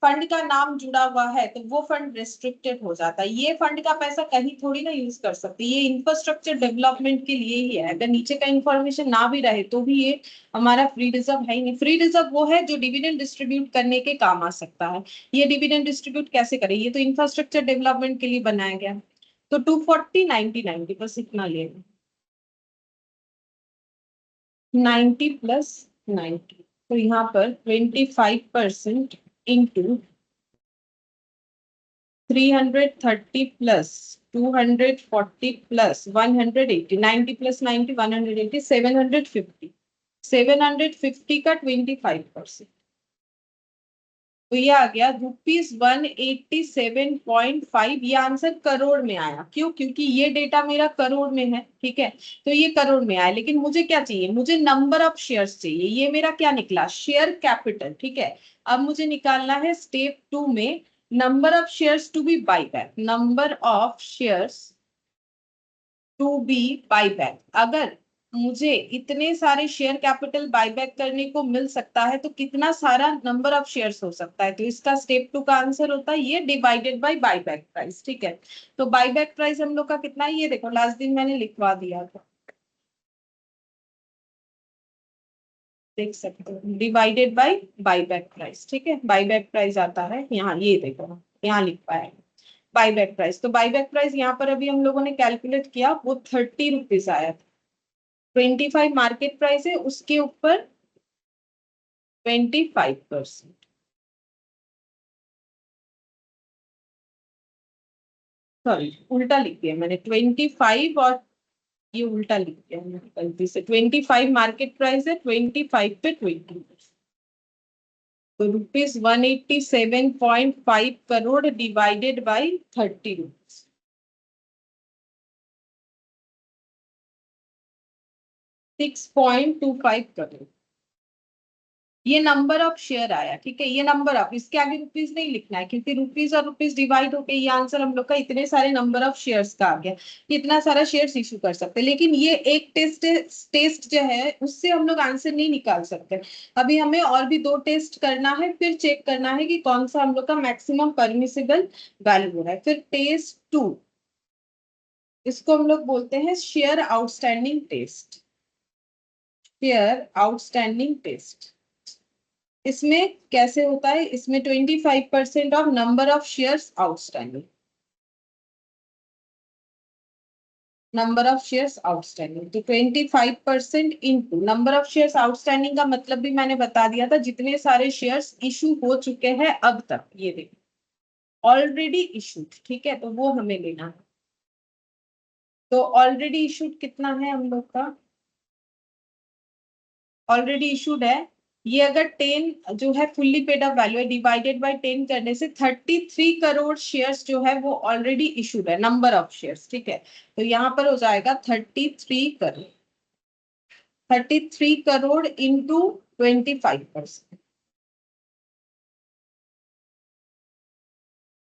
फंड का नाम जुड़ा हुआ है तो वो फंड रेस्ट्रिक्टेड हो जाता है। ये फंड का पैसा कहीं थोड़ी ना यूज कर सकते, ये इंफ्रास्ट्रक्चर डेवलपमेंट के लिए ही है। अगर नीचे का इंफॉर्मेशन ना भी रहे तो भी ये हमारा फ्री रिजर्व है ही नहीं। फ्री रिजर्व वो है जो डिविडेंड डिस्ट्रीब्यूट करने के काम आ सकता है। ये डिविडेंड डिस्ट्रीब्यूट कैसे करें? ये तो इंफ्रास्ट्रक्चर डेवलपमेंट के लिए बनाया गया। तो 240 90 90 बस इतना लेना। 90 प्लस 90, तो यहाँ पर 25% इंटू 330 प्लस 240 प्लस 180, 90 प्लस 90 180, 750, 750 का 25%, तो ये आ गया ₹187.5। ये आंसर करोड़ में आया। क्यों? क्योंकि ये डेटा मेरा करोड़ में है। ठीक है, तो ये करोड़ में आया। लेकिन मुझे क्या चाहिए? मुझे नंबर ऑफ शेयर्स चाहिए। ये मेरा क्या निकला? Share capital. ठीक है, अब मुझे निकालना है स्टेप 2 में number of shares to be buy back. Number of shares to be buyback. अगर मुझे इतने सारे शेयर कैपिटल बाईबैक करने को मिल सकता है तो कितना सारा नंबर ऑफ शेयर्स हो सकता है? तो इसका स्टेप 2 का आंसर होता है ये डिवाइडेड बाय बाईबैक प्राइस। ठीक है, तो बाईबैक प्राइस हम लोग का कितना है ये देखो, लास्ट दिन मैंने लिखवा दिया था, देख सकते हो, डिवाइडेड बाय बाईबैक प्राइस। ठीक है, बाईबैक प्राइस आता है यहाँ, ये देखो यहाँ लिख पाया बाईबैक प्राइस। तो बाईबैक प्राइस यहाँ पर अभी हम लोगों ने कैलकुलेट किया, वो 30 रुपीज आया था। 25 मार्केट प्राइस है, उसके ऊपर 25%। सॉरी उल्टा लिख दिया मैंने, 25 और ये उल्टा लिख दिया मैंने गलती से। 25 मार्केट प्राइस है, 25 पे 20, तो ₹187.5 crore divided by 30 rupees. 6.25 crore, ये नंबर ऑफ शेयर आया। ठीक है, ये नंबर ऑफ, इसके आगे रुपीज नहीं लिखना है क्योंकि रुपीज और रुपीज डिवाइड होके ये आंसर हम लोग का इतने सारे नंबर ऑफ शेयर्स का आ गया, इतना सारा शेयर्स इशू कर सकते हैं। लेकिन ये एक टेस्ट जो है उससे हम लोग आंसर नहीं निकाल सकते। अभी हमें और भी 2 टेस्ट करना है, फिर चेक करना है कि कौन सा हम लोग का मैक्सिमम परमिसिबल वैल्यू हो रहा है। फिर टेस्ट 2, इसको हम लोग बोलते हैं share outstanding test. Share outstanding test, इसमें कैसे होता है, इसमें 25% of number of shares outstanding, number of shares outstanding, तो 25% into number of shares outstanding का मतलब भी मैंने बता दिया था, जितने सारे शेयर्स इशू हो चुके हैं अब तक, ये देखो ऑलरेडी इशूड। ठीक है, तो वो हमें लेना है। तो ऑलरेडी इशूड कितना है हम लोग का, ऑलरेडी इशूड है ये, अगर 10 जो है फुल्ली पेड अप वैल्यू है, डिवाइडेड बाय 10 करने से 33 करोड़ शेयर्स जो है वो ऑलरेडी इशूड है, नंबर ऑफ शेयर्स। ठीक है, तो यहाँ पर हो जाएगा 33 crore, 33 crore into 25%,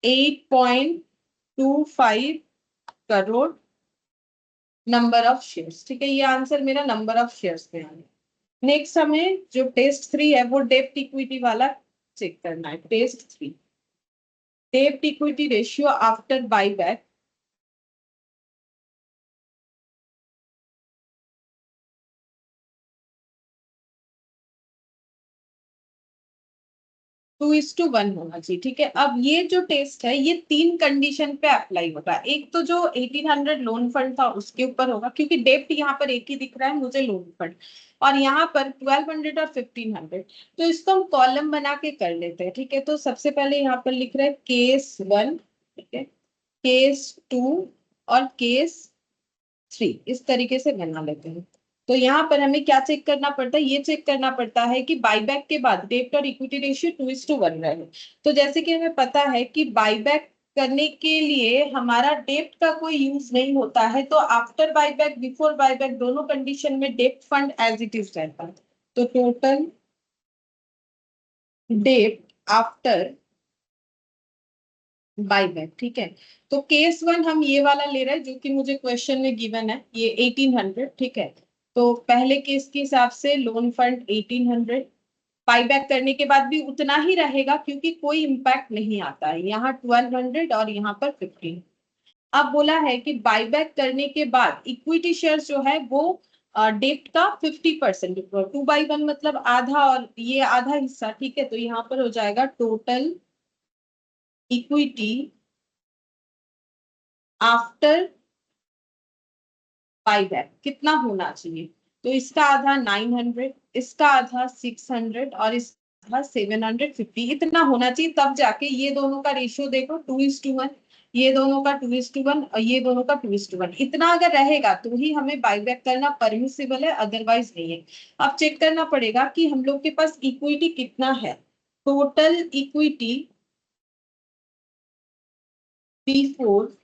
8.25 crore number of shares. ठीक है, ये आंसर मेरा नंबर ऑफ शेयर्स में आ गया। नेक्स्ट हमें जो टेस्ट 3 है वो डेब्ट इक्विटी वाला चेक करना है। Test 3, debt equity ratio after buyback, two is to one होना चाहिए। ठीक है, अब ये जो टेस्ट है ये 3 कंडीशन पे अप्लाई होगा। एक तो जो 1800 लोन फंड था उसके ऊपर होगा, क्योंकि डेप्ट यहाँ पर एक ही दिख रहा है मुझे, लोन फंड, और यहाँ पर 1200 और 1500, तो इसको हम कॉलम बना के कर लेते हैं। ठीक है, तो सबसे पहले यहाँ पर लिख रहे हैं केस 1, ठीक है, केस 2 और केस 3, इस तरीके से बना लेते हैं। तो यहाँ पर हमें क्या चेक करना पड़ता है, ये चेक करना पड़ता है कि बाईबैक के बाद डेब्ट और इक्विटी रेशियो 2:1 रहे। तो जैसे कि हमें पता है कि बाईबैक करने के लिए हमारा डेब्ट का कोई यूज नहीं होता है, तो आफ्टर बाईबैक बिफोर बाईबैक दोनों कंडीशन में डेब्ट फंड एज इट इज रहता है। तो टोटल डेब्ट आफ्टर बाईबैक, ठीक है। तो केस 1 हम ये वाला ले रहे हैं जो कि मुझे क्वेश्चन में गिवन है, ये 1800। ठीक है, तो पहले केस के हिसाब से लोन फंड 1800, बाईबैक करने के बाद भी उतना ही रहेगा क्योंकि कोई इम्पैक्ट नहीं आता है, यहाँ 1200 और यहाँ पर 15। अब बोला है कि बाईबैक करने के बाद इक्विटी शेयर जो है वो डेप्ट का 50%, 2/1 मतलब आधा, और ये आधा हिस्सा। ठीक है, तो यहाँ पर हो जाएगा टोटल इक्विटी आफ्टर बाईबैक कितना होना चाहिए, तो इसका आधा 900, इसका आधा 600 और इसका आधा 750, इतना होना चाहिए। तब जाके ये दोनों का रेशियो देखो 2:1, ये दोनों का 2:1 और ये दोनों का 2:1, इतना अगर रहेगा तो ही हमें बाईबैक करना परमिसिबल है, अदरवाइज नहीं है। अब चेक करना पड़ेगा कि हम लोग के पास इक्विटी कितना है। Total equity before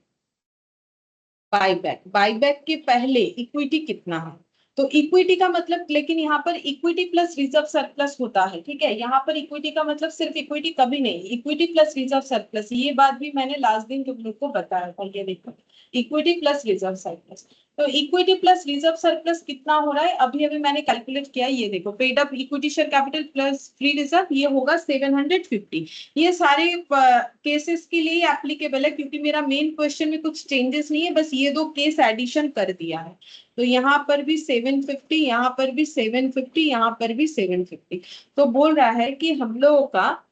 buyback, buyback के पहले इक्विटी कितना है, तो इक्विटी का मतलब, लेकिन यहाँ पर इक्विटी प्लस रिजर्व सरप्लस होता है। ठीक है, यहाँ पर इक्विटी का मतलब सिर्फ इक्विटी कभी नहीं, इक्विटी प्लस रिजर्व सरप्लस, ये बात भी मैंने लास्ट दिन तुम लोग को बताया था। ये देखो इक्विटी प्लस रिजर्व सरप्लस, तो इक्विटी प्लस रिजर्व सरप्लस कितना हो रहा है, अभी अभी मैंने कैलकुलेट किया। ये देखो paid up equity share capital plus free reserve, ये होगा 750। ये सारे केसेस के लिए एप्लीकेबल है क्योंकि मेरा मेन क्वेश्चन में कुछ चेंजेस नहीं है, बस ये 2 केस एडिशन कर दिया है। तो यहाँ पर भी 750, यहाँ पर भी 750, यहाँ पर भी 750। तो बोल रहा है कि हम लोगों का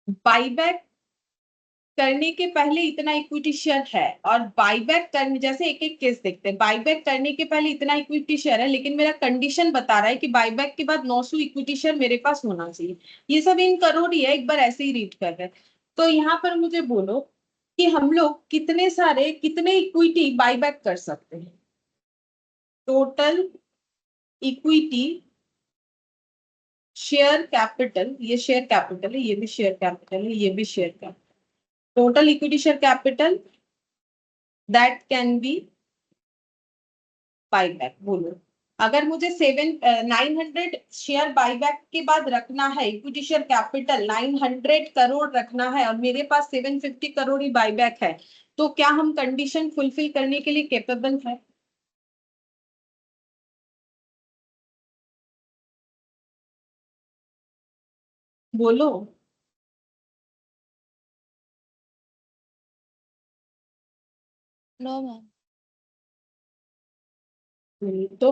बाईबैक करने के पहले इतना इक्विटी शेयर है, और बाईबैक करने, जैसे एक एक केस देखते हैं, बाईबैक करने के पहले इतना इक्विटी शेयर है, लेकिन मेरा कंडीशन बता रहा है कि बाईबैक के बाद 900 इक्विटी शेयर मेरे पास होना चाहिए। ये सब इन करोड़ ही है, एक बार ऐसे ही रीड कर रहे हैं। तो यहाँ पर मुझे बोलो कि हम लोग कितने इक्विटी बाईबैक कर सकते हैं। टोटल इक्विटी शेयर कैपिटल, ये शेयर कैपिटल है, ये भी शेयर कैपिटल है, ये भी share capital, total equity share capital that can be buyback बोलो। अगर मुझे 900 शेयर बाईबैक के बाद रखना है, इक्विटी शेयर कैपिटल 900 करोड़ रखना है और मेरे पास 750 करोड़ ही बाईबैक है, तो क्या हम कंडीशन फुलफिल करने के लिए कैपेबल है? बोलो। No ma'am. तो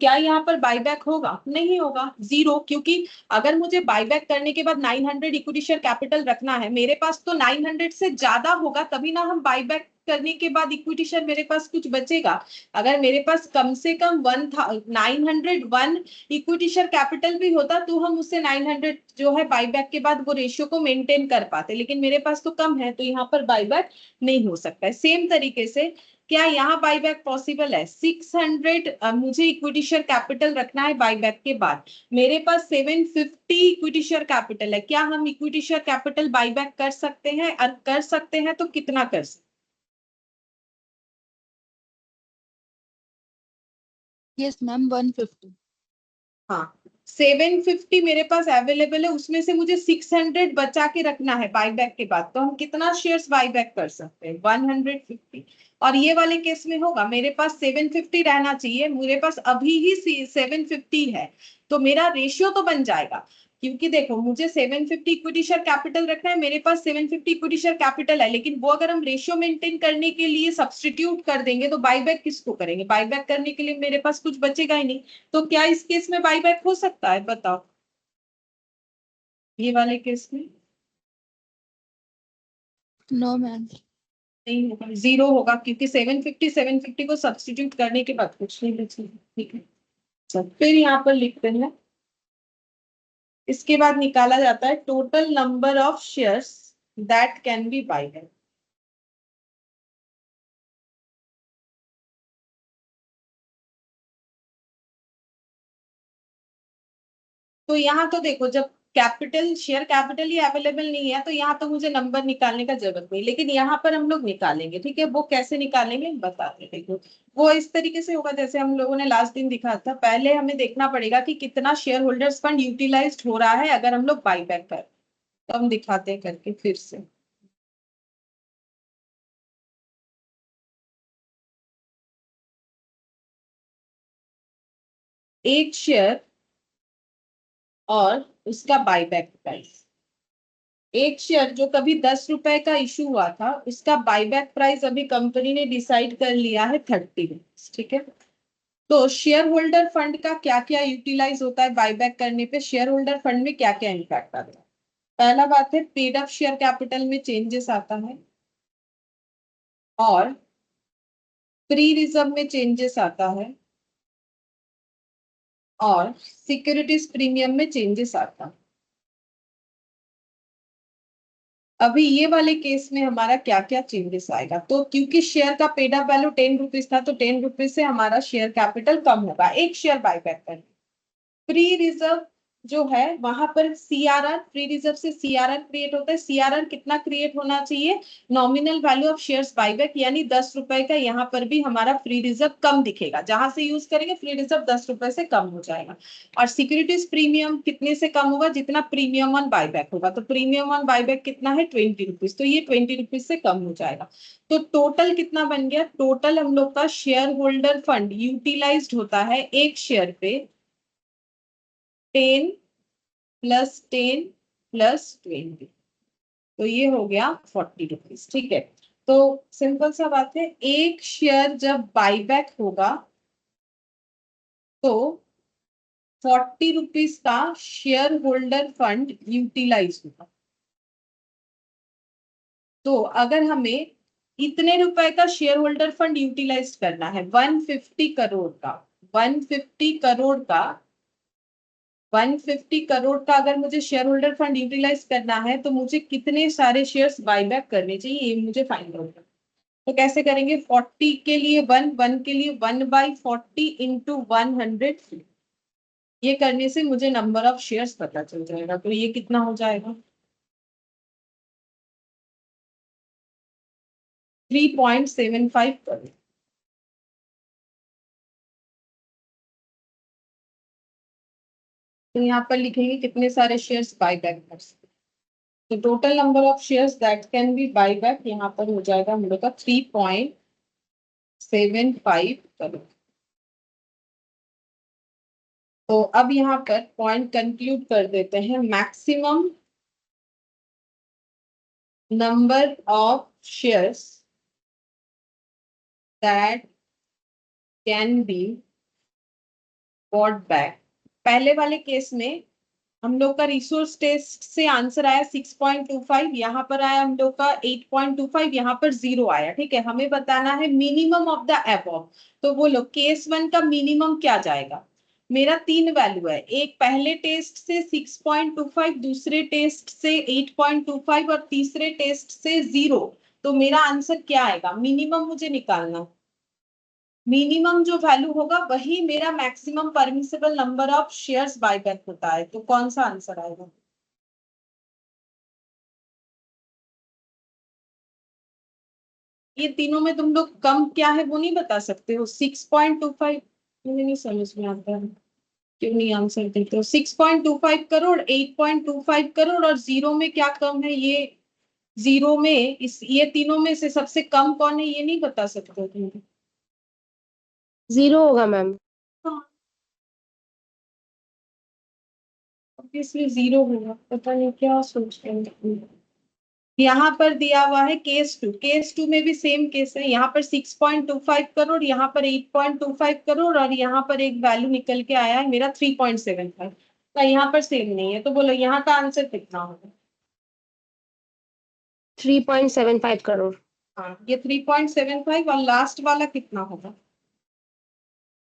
क्या यहाँ पर बाईबैक होगा? नहीं होगा, जीरो। क्योंकि अगर मुझे बाईबैक करने के बाद 900 इक्विटी शेयर कैपिटल रखना है, मेरे पास तो 900 से ज्यादा होगा, तभी ना हम बाईबैक करने के बाद इक्विटी शेयर मेरे पास कुछ बचेगा। अगर मेरे पास कम से कम 901 इक्विटी शेयर कैपिटल भी होता तो हम उससे 900 जो है बाईबैक के बाद वो रेशियो को मेंटेन कर पाते, लेकिन मेरे पास तो कम है, तो यहाँ पर बाईबैक नहीं हो सकता है। सेम तरीके से क्या यहाँ बाईबैक पॉसिबल है? 600 मुझे इक्विटी शेयर कैपिटल रखना है बाईबैक के बाद, मेरे पास 750 इक्विटी शेयर कैपिटल है, क्या हम इक्विटी शेयर कैपिटल बाईबैक कर सकते हैं? और कर सकते हैं तो कितना कर सकते? Yes ma'am 150। हाँ, 750 मेरे पास अवेलेबल है, उसमें से मुझे 600 बचा के रखना है बाईबैक के बाद, तो हम कितना शेयर्स बाईबैक कर सकते हैं? 150। और ये वाले केस में होगा, मेरे पास 750 रहना चाहिए, मेरे पास अभी ही 750 है, तो मेरा रेशियो तो बन जाएगा। क्योंकि देखो, मुझे 750 इक्विटी शेयर कैपिटल रखना है, मेरे पास 750 इक्विटी शेयर कैपिटल है, लेकिन वो अगर हम रेशियो मेंटेन करने के लिए सब्सटीट्यूट कर देंगे तो बाईबैक किसको करेंगे? बाईबैक करने के लिए मेरे पास कुछ बचेगा ही नहीं। तो क्या इस केस में बाईबैक हो सकता है? बताओ, ये वाले केस में नो मैम। नहीं होगा, जीरो होगा, क्योंकि 750 को सब्स्टिट्यूट करने के बाद कुछ नहीं बचेगा। ठीक है, चल फिर यहाँ पर लिखते हैं। इसके बाद निकाला जाता है total number of shares that can be buyback. तो यहाँ तो देखो, जब कैपिटल शेयर कैपिटल ही अवेलेबल नहीं है तो यहाँ तो मुझे नंबर निकालने का जरूरत नहीं, लेकिन यहाँ पर हम लोग निकालेंगे। ठीक है, वो कैसे निकालेंगे बताते हैं। देखो, वो इस तरीके से होगा जैसे हम लोगों ने लास्ट दिन दिखा था। पहले हमें देखना पड़ेगा कि कितना शेयर होल्डर्स फंड यूटिलाइज हो रहा है अगर हम लोग बाईबैक कर, तो हम दिखाते हैं करके फिर से। एक शेयर और उसका बाईबैक प्राइस। एक शेयर जो कभी 10 रुपए का इशू हुआ था, उसका बाईबैक प्राइस अभी कंपनी ने डिसाइड कर लिया है 30 रुपीज। ठीक है, तो शेयर होल्डर फंड का क्या क्या यूटिलाइज होता है बाईबैक करने पे, शेयर होल्डर फंड में क्या क्या इम्पैक्ट आता है? पहला बात है, पेड अप शेयर कैपिटल में चेंजेस आता है, और फ्री रिजर्व में चेंजेस आता है, और सिक्योरिटीज प्रीमियम में चेंजेस आता है। अभी ये वाले केस में हमारा क्या क्या चेंजेस आएगा? तो क्योंकि शेयर का पेड अप वैल्यू 10 रुपीज था, तो 10 रुपीज से हमारा शेयर कैपिटल कम होगा एक शेयर बाईबैक करने। फ्री रिजर्व जो है वहां पर सीआरआर, फ्री रिजर्व से सीआरआर क्रिएट होता है। सीआरआर कितना क्रिएट होना चाहिए? Nominal value of shares buyback, यानी 10 रुपए का। यहाँ पर भी हमारा फ्री रिजर्व कम दिखेगा, जहां से यूज करेंगे फ्री रिजर्व 10 रुपए से कम हो जाएगा। और सिक्योरिटीज प्रीमियम कितने से कम होगा? जितना प्रीमियम ऑन बाईबैक होगा, तो प्रीमियम ऑन बाईबैक कितना है? 20 रुपीज, तो ये 20 रुपीज से कम हो जाएगा। तो टोटल कितना बन गया? टोटल हम लोग का शेयर होल्डर फंड यूटिलाइज्ड होता है एक शेयर पे 10 + 10 + 20, तो ये हो गया 40 रुपीज। ठीक है, तो सिंपल सा बात है, एक शेयर जब बाईबैक होगा तो 40 रुपीज का शेयर होल्डर फंड यूटिलाइज होगा। तो अगर हमें इतने रुपए का शेयर होल्डर फंड यूटिलाइज करना है, 150 करोड़ का, 150 करोड़ का, 150 करोड़ का अगर मुझे शेयर होल्डर फंड यूटिलाइज करना है, तो मुझे कितने सारे शेयर्स बाईबैक करने चाहिए, ये मुझे फाइंड आउट करना। तो कैसे करेंगे? 40 के लिए 1 के लिए 1/40 इंटू 100, ये करने से मुझे नंबर ऑफ शेयर्स पता चल जाएगा। तो ये कितना हो जाएगा? 3.75 करोड़। तो यहाँ पर लिखेंगे कितने सारे शेयर्स बाय बैक कर सकते। तो total number of shares that can B buy back यहाँ पर हो जाएगा हम लोग का 3.75 करोड़। तो अब यहाँ पर पॉइंट कंक्लूड कर देते हैं। Maximum number of shares that can be bought back. पहले वाले केस में हम लोग का रिसोर्स टेस्ट से आंसर आया 6.25, यहाँ पर आया हम लोग का 8.25, यहाँ पर 0 आया। ठीक है, हमें बताना है मिनिमम ऑफ द अबव। तो बोलो केस 1 का मिनिमम क्या जाएगा। मेरा 3 वैल्यू है, एक पहले टेस्ट से 6.25, दूसरे टेस्ट से 8.25 और तीसरे टेस्ट से 0। तो मेरा आंसर क्या आएगा, मिनिमम मुझे निकालना। मिनिमम जो वैल्यू होगा वही मेरा maximum permissible number of shares buyback होता है। तो कौन सा आंसर आएगा। ये तीनों में तुम लोग कम क्या है वो नहीं बता सकते हो। 6.25 मुझे नहीं समझ में आता है, क्यों नहीं आंसर देते हो। 6.25 करोड़, 8.25 करोड़ और 0 में क्या कम है। ये 0 में ये तीनों में से सबसे कम कौन है ये नहीं बता सकते हो तुम। 0 होगा मैम। ऑब्वियसली 0 होगा, पता नहीं क्या सोच रहे हैं। यहाँ पर दिया हुआ है केस 2। केस 2 में भी सेम केस है। यहाँ पर 6.25 करोड़, यहाँ पर 8.25 करोड़ और यहाँ पर एक वैल्यू निकल के आया है मेरा 3.75। तो यहाँ पर सेम नहीं है। तो बोलो यहाँ का आंसर कितना होगा। 3.75 करोड़। हाँ, ये 3.75 और लास्ट वाला कितना होगा।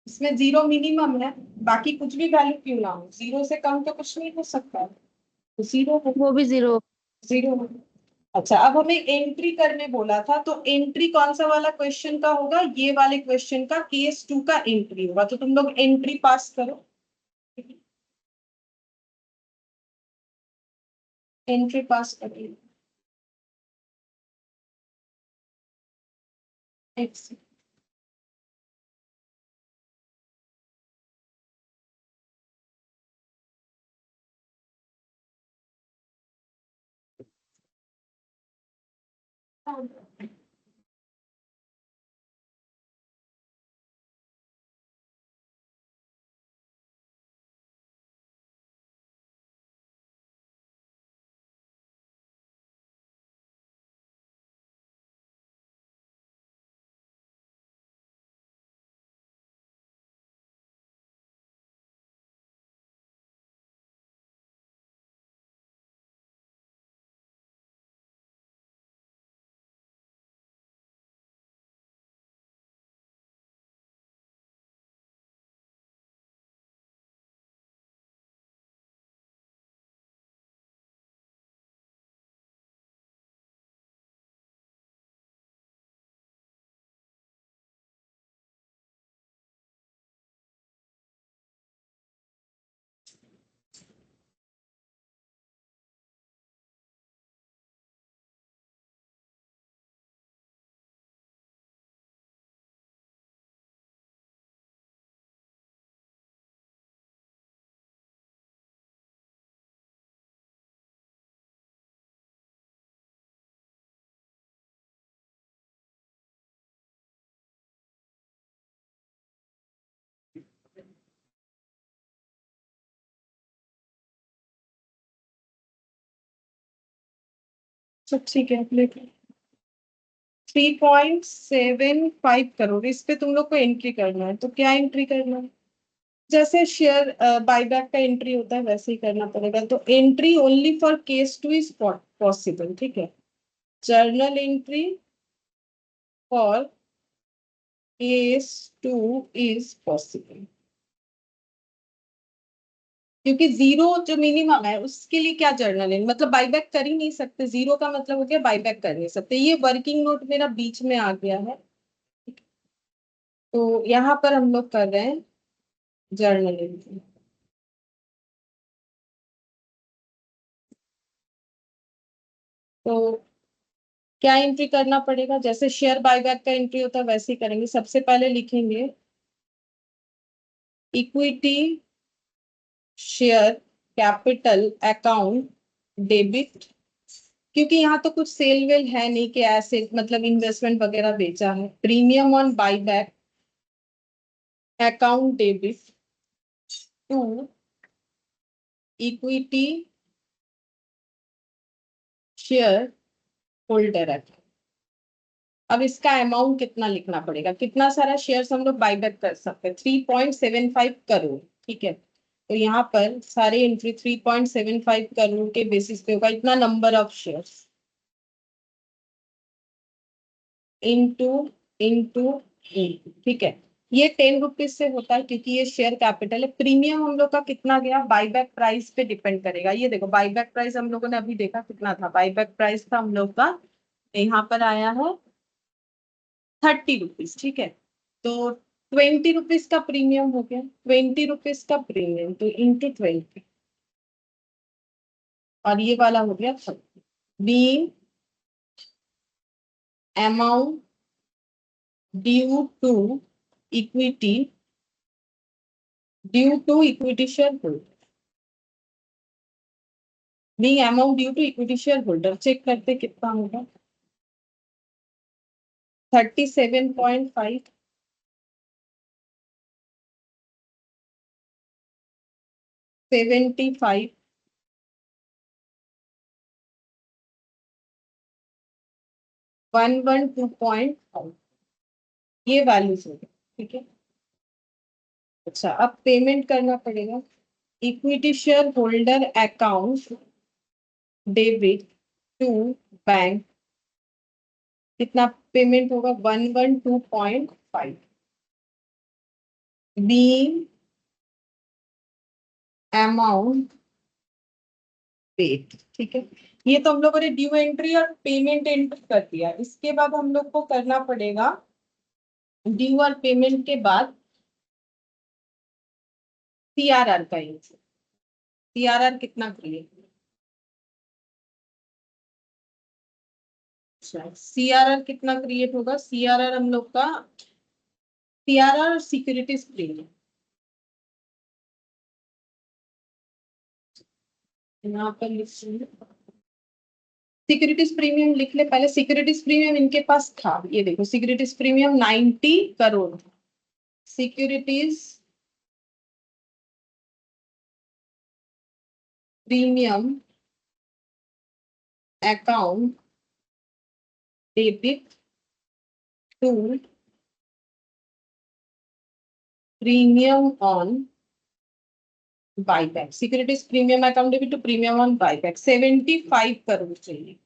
इसमें 0 मिनिमम है, बाकी कुछ भी वैल्यू क्यों ना हो, 0 से कम तो कुछ नहीं हो सकता है। तो 0 हो, वो भी 0। 0 हो। अच्छा, अब हमें एंट्री करने बोला था, तो एंट्री कौन सा वाला क्वेश्चन का होगा, ये वाले क्वेश्चन का केस 2 का एंट्री होगा। तो तुम लोग एंट्री पास करो। एंट्री पास करिए। X। सब ठीक है, लेकिन 3.75 करोड़ इस पे तुम लोग को एंट्री करना है। तो क्या एंट्री करना है, जैसे शेयर बायबैक का एंट्री होता है वैसे ही करना पड़ेगा। तो entry only for case 2 is possible. ठीक है, journal entry for case 2 is possible, क्योंकि 0 जो मिनिमम है उसके लिए क्या जर्नल है, मतलब बायबैक कर ही नहीं सकते। 0 का मतलब हो गया बायबैक कर नहीं सकते। ये वर्किंग नोट मेरा बीच में आ गया है। तो यहाँ पर हम लोग कर रहे हैं जर्नल एंट्री। तो क्या एंट्री करना पड़ेगा, जैसे शेयर बायबैक का एंट्री होता है वैसे ही करेंगे। सबसे पहले लिखेंगे equity share capital account debit, क्योंकि यहाँ तो कुछ सेल वेल है नहीं कि ऐसे मतलब इन्वेस्टमेंट वगैरह बेचा है। Premium on buyback account debit to equity share holder account. अब इसका अमाउंट कितना लिखना पड़ेगा, कितना सारा शेयर्स हम लोग बाईबैक कर सकते हैं, 3.75 करोड़। ठीक है, तो यहाँ पर सारे एंट्री 3.75 करोड़ के बेसिस पे होगा, इतना number of shares into into into. ठीक है, ये 10 रुपीज से होता है क्योंकि ये शेयर कैपिटल है। प्रीमियम हम लोग का कितना गया, बाईबैक प्राइस पे डिपेंड करेगा। ये देखो बाईबैक प्राइस हम लोगों ने अभी देखा कितना था, बाईबैक प्राइस था हम लोग का यहाँ पर आया है 30 रुपीज। ठीक है, तो 20 रुपीज का प्रीमियम हो गया, 20 रुपीज का प्रीमियम तो इंटू 20, और ये वाला हो गया 30। Being amount due to equity share holder, being amount due to equity share holder, check करते कितना होगा, 37.5, 75, 112.5, ये वैल्यूज होगी। ठीक है, अच्छा अब पेमेंट करना पड़ेगा। Equity share holder account debit to bank, कितना पेमेंट होगा, 112.5, बीइंग अमाउंट पेड। ठीक है, ये तो हम लोगों ने ड्यू एंट्री और पेमेंट एंट्री कर दिया। इसके बाद हम लोग को करना पड़ेगा ड्यू और पेमेंट के बाद सीआरआर का एंट्री। सीआरआर कितना क्रिएट, सीआरआर कितना क्रिएट होगा, सीआरआर हम लोग का सीआरआर और सिक्योरिटीज प्रीमियम, यहाँ पर लिख सिक्योरिटीज प्रीमियम लिख ले पहले। सिक्योरिटीज प्रीमियम इनके पास था, ये देखो securities premium 90 crore, securities premium account debit to premium on buyback, securities premium account debit to premium on buyback 75 crore चाहिए,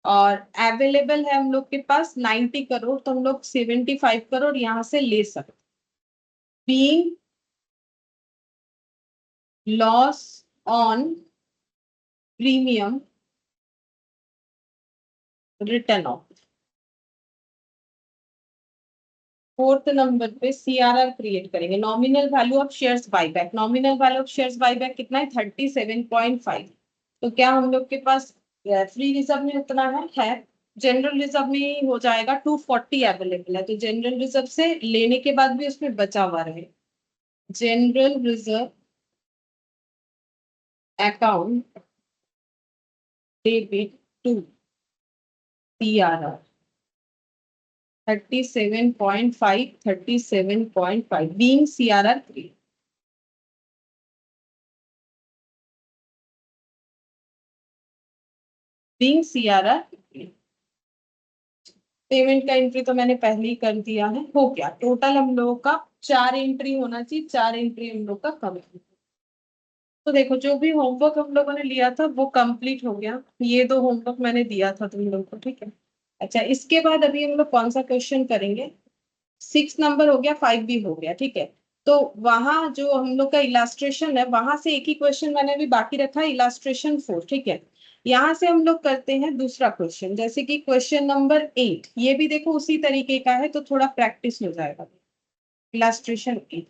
और अवेलेबल है हम लोग के पास 90 करोड़, तो हम लोग 75 करोड़ यहाँ से ले सकते। Being loss on premium return of, fourth number पे सीआरआर क्रिएट करेंगे, nominal value of shares buyback. Nominal value of shares buyback कितना है, 37.5। तो क्या हम लोग के पास फ्री रिजर्व में उतना है, जनरल रिजर्व में ही हो जाएगा, 240 अवेलेबल है, तो जनरल रिजर्व से लेने के बाद भी उसमें बचा हुआ रहे। General reserve account debit to CRR 37.5, 37.5 being CRR 3, being CRR. Payment का एंट्री तो मैंने पहले ही कर दिया है, हो गया। टोटल हम लोगों का 4 एंट्री होना चाहिए, 4 एंट्री हम लोग का कंप्लीट। तो देखो जो भी होमवर्क हम लोगों ने लिया था वो कंप्लीट हो गया, ये 2 होमवर्क मैंने दिया था तुम लोग को। ठीक है, अच्छा इसके बाद अभी हम लोग कौन सा क्वेश्चन करेंगे, 6 नंबर हो गया, 5 भी हो गया। ठीक है, तो वहां जो हम लोग का इलास्ट्रेशन है, वहां से एक ही क्वेश्चन मैंने अभी बाकी रखा है, इलास्ट्रेशन 4। ठीक है, यहाँ से हम लोग करते हैं दूसरा क्वेश्चन, जैसे कि क्वेश्चन नंबर 8, ये भी देखो उसी तरीके का है, तो थोड़ा प्रैक्टिस हो जाएगा। इलास्ट्रेशन 8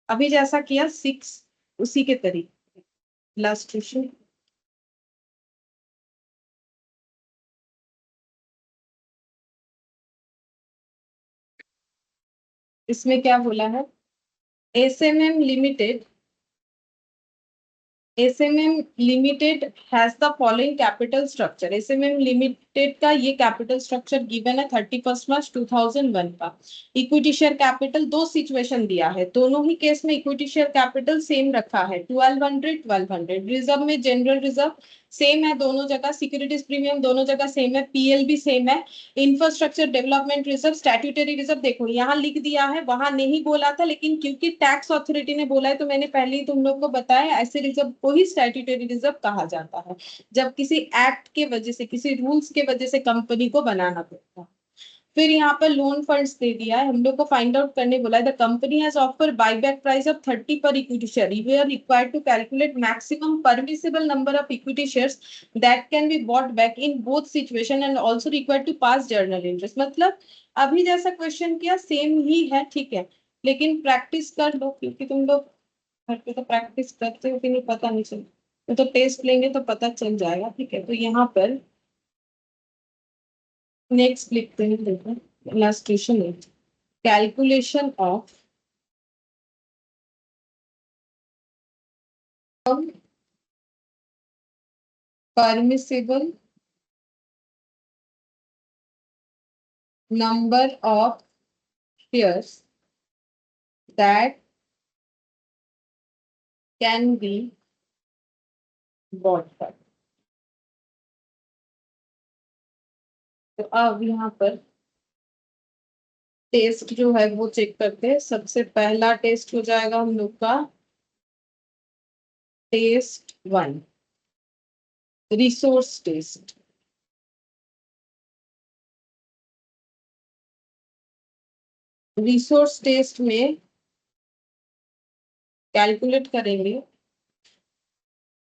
अभी जैसा किया 6 उसी के तरीके इलास्ट्रेशन। इसमें क्या बोला है, SMM limited SMM Limited has the following capital structure. SMM Limited का ये capital structure given है 31 मार्च 2001 का. Equity share capital दो situation दिया है, दोनों ही केस में equity share capital सेम रखा है 1200. रिजर्व में जनरल रिजर्व सेम है दोनों जगह, सिक्योरिटीज प्रीमियम दोनों जगह सेम है, पीएल भी सेम है, infrastructure development reserve, statutory reserve देखो यहाँ लिख दिया है, वहां नहीं बोला था, लेकिन क्योंकि टैक्स अथॉरिटी ने बोला है तो मैंने पहले ही तुम लोग को बताया, ऐसे रिजर्व को ही स्टैट्यूटरी रिजर्व कहा जाता है जब किसी एक्ट के वजह से, किसी रूल्स के वजह से कंपनी को बनाना पड़ता है. फिर यहाँ पर लोन फंड्स दे दिया है, हम लोग को फाइंड आउट करने बोला है. The company has offer buyback price of 30 per equity share. We are required to calculate maximum permissible number of equity shares that can be bought back in both situation and also required to pass journal interest. मतलब अभी जैसा question किया same ही है, ठीक है, लेकिन practice कर लो क्योंकि तुम लोग घर पे तो प्रैक्टिस करते हो कि नहीं पता नहीं चलता, तो टेस्ट लेंगे तो पता चल जाएगा. ठीक है, तो यहाँ पर नेक्स्ट लिखते हैं, देखो लास्ट क्वेश्चन है calculation of permissible number of shares that can be bought back. तो अब यहाँ पर टेस्ट जो है वो चेक करते हैं. सबसे पहला टेस्ट हो जाएगा हम लोग का test 1, resource test. Resource test में कैलकुलेट करेंगे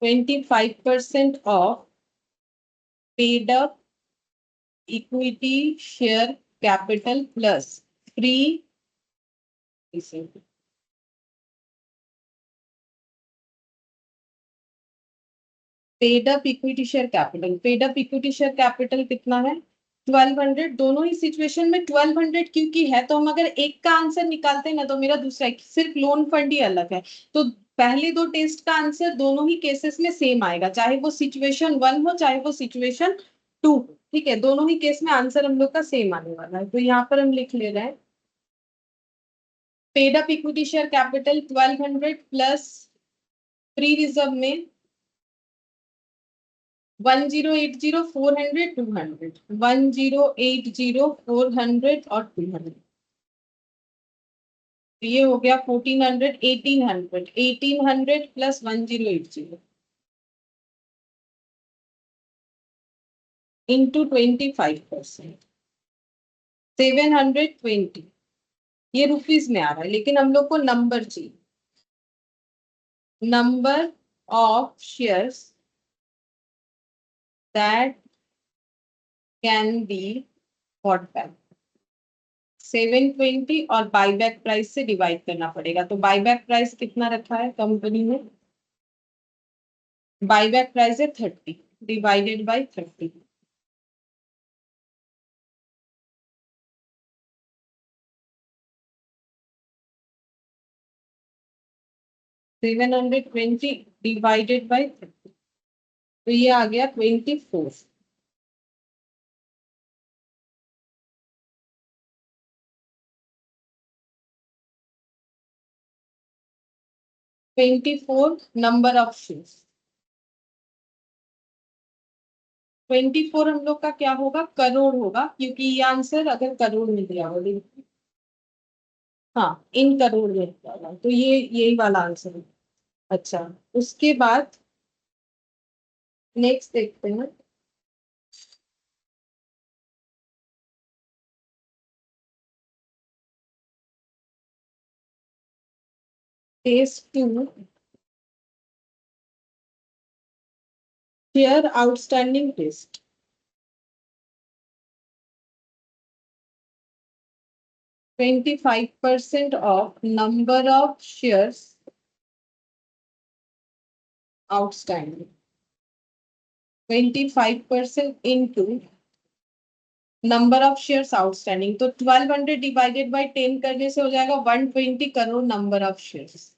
25% of paid up equity share capital plus free paid up equity share capital. Paid up equity share capital कितना है 1200. दोनों ही सिचुएशन में 1200 क्योंकि है, तो हम अगर एक का आंसर निकालते हैं ना तो मेरा दूसरा सिर्फ लोन फंड ही अलग है, तो पहले दो टेस्ट का आंसर दोनों ही केसेस में सेम आएगा, चाहे वो सिचुएशन 1 हो चाहे वो सिचुएशन 2. ठीक है, दोनों ही केस में आंसर हम लोग का सेम आने वाला है. तो यहाँ पर हम लिख ले रहे हैं paid up equity share capital 1200 plus free reserve में 1080, 400, 200, 1080, 400 और 200. ये हो गया 1400, 1800, 1800 प्लस 1080 इंटू 25%, 720. ये रुपीज में आ रहा है, लेकिन हम लोग को नंबर चाहिए. Number of shares that can be bought back 720 और बाईबैक प्राइस से डिवाइड करना पड़ेगा. तो बाईबैक प्राइस कितना रखा है कंपनी ने, बाईबैक प्राइस है 30 divided by 30. Seven 720 divided by 30, तो ये आ गया 24. Number of shares. 24 हम लोग का क्या होगा, करोड़ होगा, क्योंकि ये आंसर अगर करोड़ में दिया होगा, हाँ इन करोड़ में दिया होगा, तो ये यही वाला आंसर है. अच्छा, उसके बाद नेक्स्ट देखते हैं test 2 share outstanding test. %25 of number of shares outstanding. 25% into number of shares outstanding. तो 1200 divided by 10 करने से हो जाएगा 120 crore number of shares.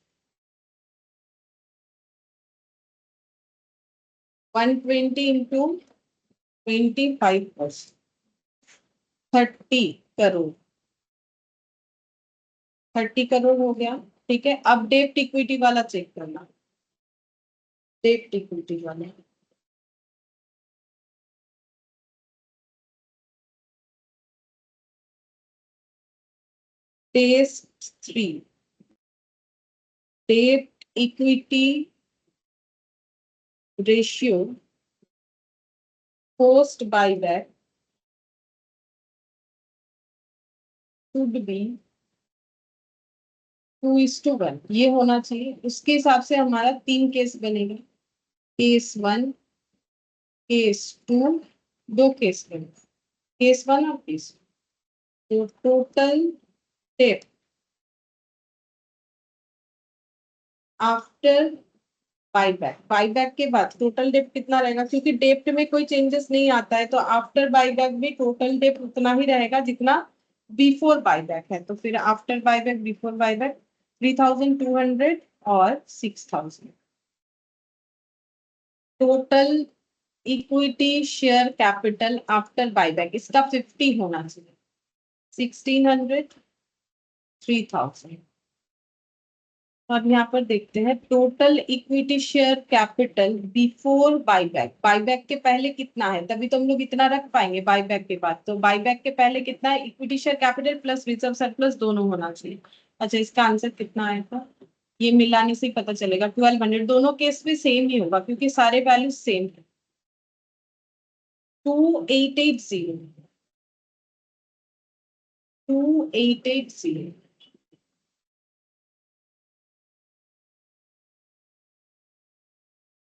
120 into 25%, 30 crore. 30 crore हो गया। ठीक है, अब डेब्ट इक्विटी वाला चेक करना। डेब्ट इक्विटी वाला टेस्ट 3, डेब्ट equity ratio post buyback should be 2:1, ये होना चाहिए। उसके हिसाब से हमारा 3 केस बनेगा, केस 1, केस 2, 2 केस बनेगा, केस 1 और केस 2। तो टोटल डेप्ट आफ्टर बायबैक, बायबैक के बाद टोटल डेप्ट कितना रहेगा, क्योंकि डेप्ट में कोई चेंजेस नहीं आता है, तो आफ्टर बायबैक भी टोटल डेप्ट उतना ही रहेगा जितना बिफोर बायबैक है। तो फिर आफ्टर बायबैक, बिफोर बायबैक 3200 और 6000। Total equity share capital after buyback इसका 50 होना चाहिए, 1600, 3000। अब यहाँ पर देखते हैं total equity share capital before buyback, buyback के पहले कितना है, तभी तो हम लोग इतना रख पाएंगे बायबैक के बाद। तो बायबैक के पहले कितना है, equity share capital plus reserve surplus दोनों होना चाहिए। अच्छा, इसका आंसर कितना आएगा, ये मिलाने से ही पता चलेगा। 1200, दोनों केस में सेम ही होगा क्योंकि सारे वैल्यू सेम है। 2880, 2880।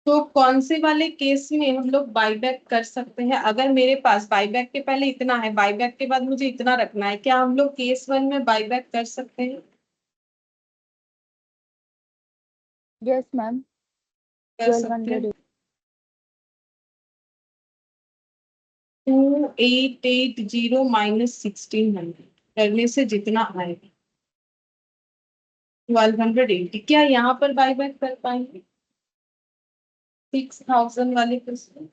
तो कौन से वाले केस में हम लोग बायबैक कर सकते हैं, अगर मेरे पास बायबैक के पहले इतना है, बायबैक के बाद मुझे इतना रखना है, क्या हम लोग केस 1 में बायबैक कर सकते हैं? Yes, ma'am. कर सकते हैं। 1200. 2880 माइनस 1600 करने से जितना आएगा 1280, क्या यहाँ पर बायबैक कर पाएंगे 6000 वाले केस में?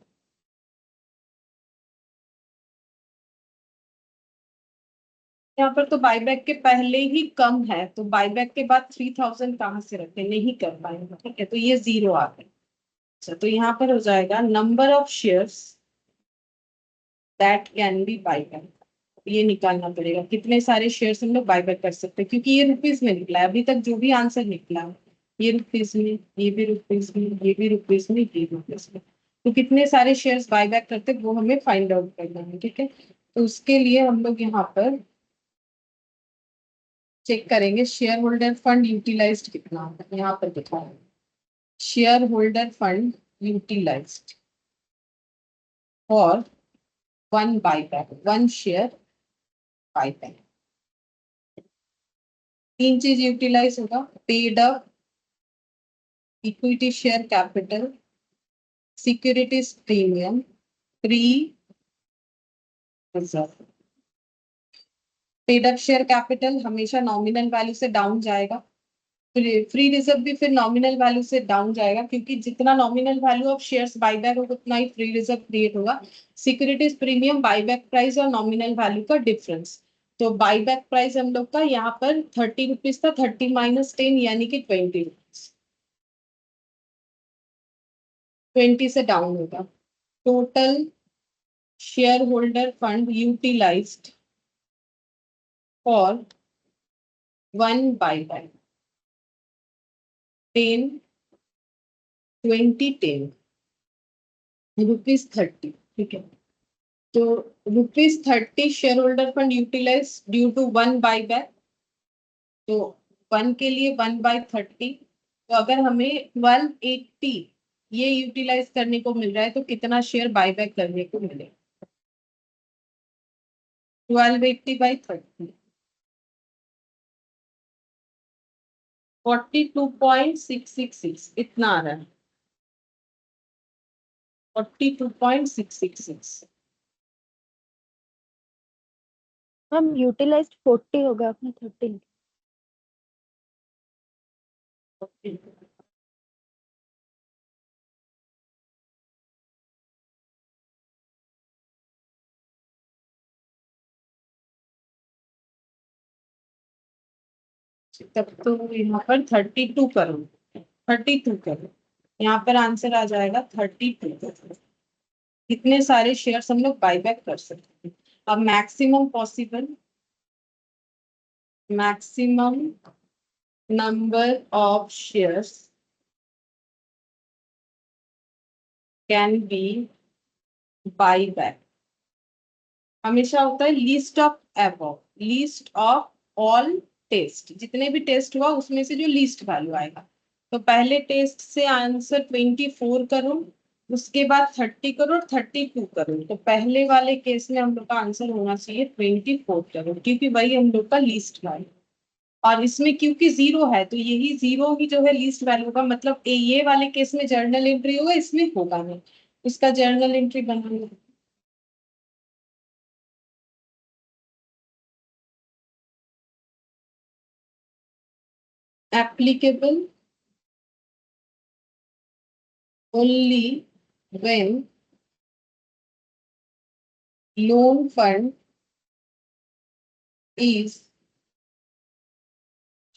यहाँ पर तो बायबैक के पहले ही कम है, तो बायबैक के बाद 3000 कहाँ से रखें, नहीं कर पाएंगे। ठीक है, तो ये 0 आ गया। अच्छा, तो यहाँ पर हो जाएगा number of shares that can B buyback. ये निकालना पड़ेगा कितने सारे शेयर्स हम लोग बायबैक कर सकते हैं, क्योंकि ये रुपीज में निकला है अभी तक जो भी आंसर निकला है, ये रुपीज में, ये भी रुपीज में, ये भी रुपीज में, ये रुपीज में। तो कितने सारे शेयर्स बायबैक करते हैं वो हमें फाइंड आउट करना है। ठीक है, तो उसके लिए हम लोग यहाँ पर चेक करेंगे शेयर होल्डर फंड यूटिलाइज्ड कितना है। यहाँ पर दिखा है शेयर होल्डर फंड यूटिलाइज्ड और 1 बायबैक, 1 शेयर बायबैक। 3 चीज यूटिलाइज होगा, paid up equity share capital, securities premium, pre reserve. Paid up share capital हमेशा नॉमिनल वैल्यू से डाउन जाएगा, फ्री रिजर्व भी फिर नॉमिनल वैल्यू से डाउन जाएगा, क्योंकि जितना nominal value of shares buyback होगा उतना ही फ्री रिजर्व क्रिएट होगा। सिक्योरिटीज प्रीमियम बायबैक प्राइस और नॉमिनल वैल्यू का डिफरेंस। तो बायबैक प्राइस हम लोग का यहाँ पर 30 रुपीज था, 30 माइनस 10 यानी कि 20 रुपीज, 20 से डाउन होगा। Total share holder fund utilised for 1 buyback 10, 20, 10 rupees 30। ठीक है, तो rupees 30 share holder fund utilise due to 1 buyback. तो 1 के लिए 1/30, तो अगर हमें 1280 ये यूटिलाइज करने को मिल रहा है तो कितना शेयर बायबैक करने को मिलेगा, 1280/30, 42.666 इतना आ रहा है, 42.666। मैम यूटिलाइज्ड 40 होगा, आपने 30। तब तो यहाँ पर 32 करोड़, 32 करोड़, यहाँ पर आंसर आ जाएगा 32 करोड़। कितने सारे शेयर्स हम लोग बाईबैक कर सकते हैं। अब maximum possible, maximum number of shares can be buyback, हमेशा होता है least of above, least of all test, जितने भी टेस्ट हुआ उसमें से जो लीस्ट वैल्यू आएगा। तो पहले टेस्ट से आंसर 24 करोड़, उसके बाद 30 करोड़, 32 करोड़। तो पहले वाले केस में हम लोग का आंसर होना चाहिए 24 करोड़, क्योंकि वही हम लोग का लीस्ट वैल्यू। और इसमें क्योंकि जीरो है तो यही जीरो ही जो है लीस्ट वैल्यू का मतलब ये वाले केस में जर्नल एंट्री होगा, इसमें होगा नहीं, इसका journal entry banana. Applicable only when loan fund is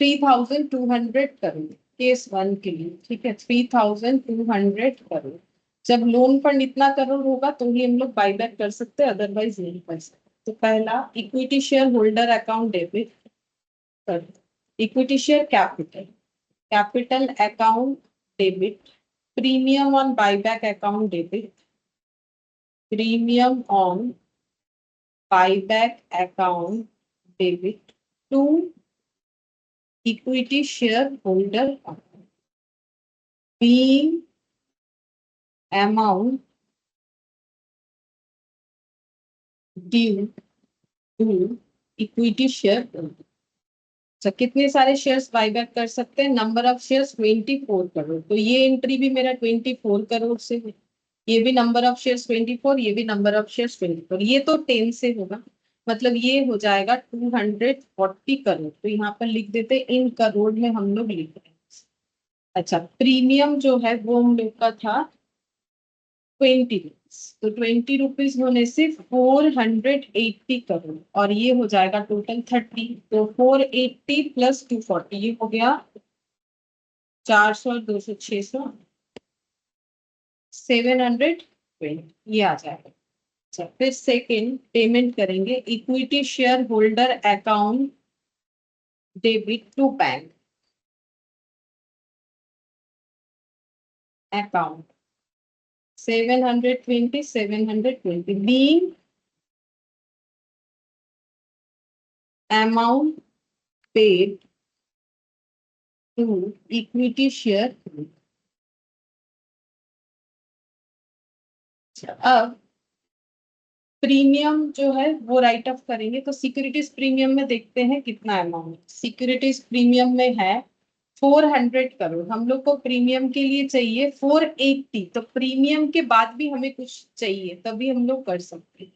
3,200 crore, case 1 के लिए, ठीक है, 3,200 करोड़। जब लोन फंड इतना करोड़ होगा तो ही हम लोग बाईबैक कर सकते हैं, अदरवाइज नहीं कर सकते। तो पहला equity share holder account debit कर, equity share capital, capital account debit, premium on buyback account debit, premium on buyback account debit to equity shareholder account, being amount due to equity shareholder। अच्छा, कितने सारे shares buyback कर सकते हैं? Number of shares 24 crore. तो ये entry भी मेरा 24 करोड़ से है, ये भी नंबर ऑफ शेयर्स 24, ये भी नंबर ऑफ शेयर्स 24, ये तो 10 से होगा, मतलब ये हो जाएगा 240 करोड़। तो यहाँ पर लिख देते इन करोड़ में हम लोग लिख रहे हैं। अच्छा, प्रीमियम जो है वो हम लोग का था 20 रुपीज, तो 20 रुपीज होने से 480 करोड़, और ये हो जाएगा टोटल 30। तो 480 प्लस 240, ये हो गया 400 और 200 600, 720, ये आ जाएगा। अच्छा, फिर सेकेंड पेमेंट करेंगे, equity share holder account debit to bank account 720, 720 being amount paid to equity share। अब प्रीमियम जो है वो राइट ऑफ करेंगे, तो सिक्योरिटीज प्रीमियम में देखते हैं कितना अमाउंट। सिक्योरिटीज प्रीमियम में है 400 करोड़, हम लोग को प्रीमियम के लिए चाहिए 480, तो प्रीमियम के बाद भी हमें कुछ चाहिए तभी हम लोग कर सकते हैं।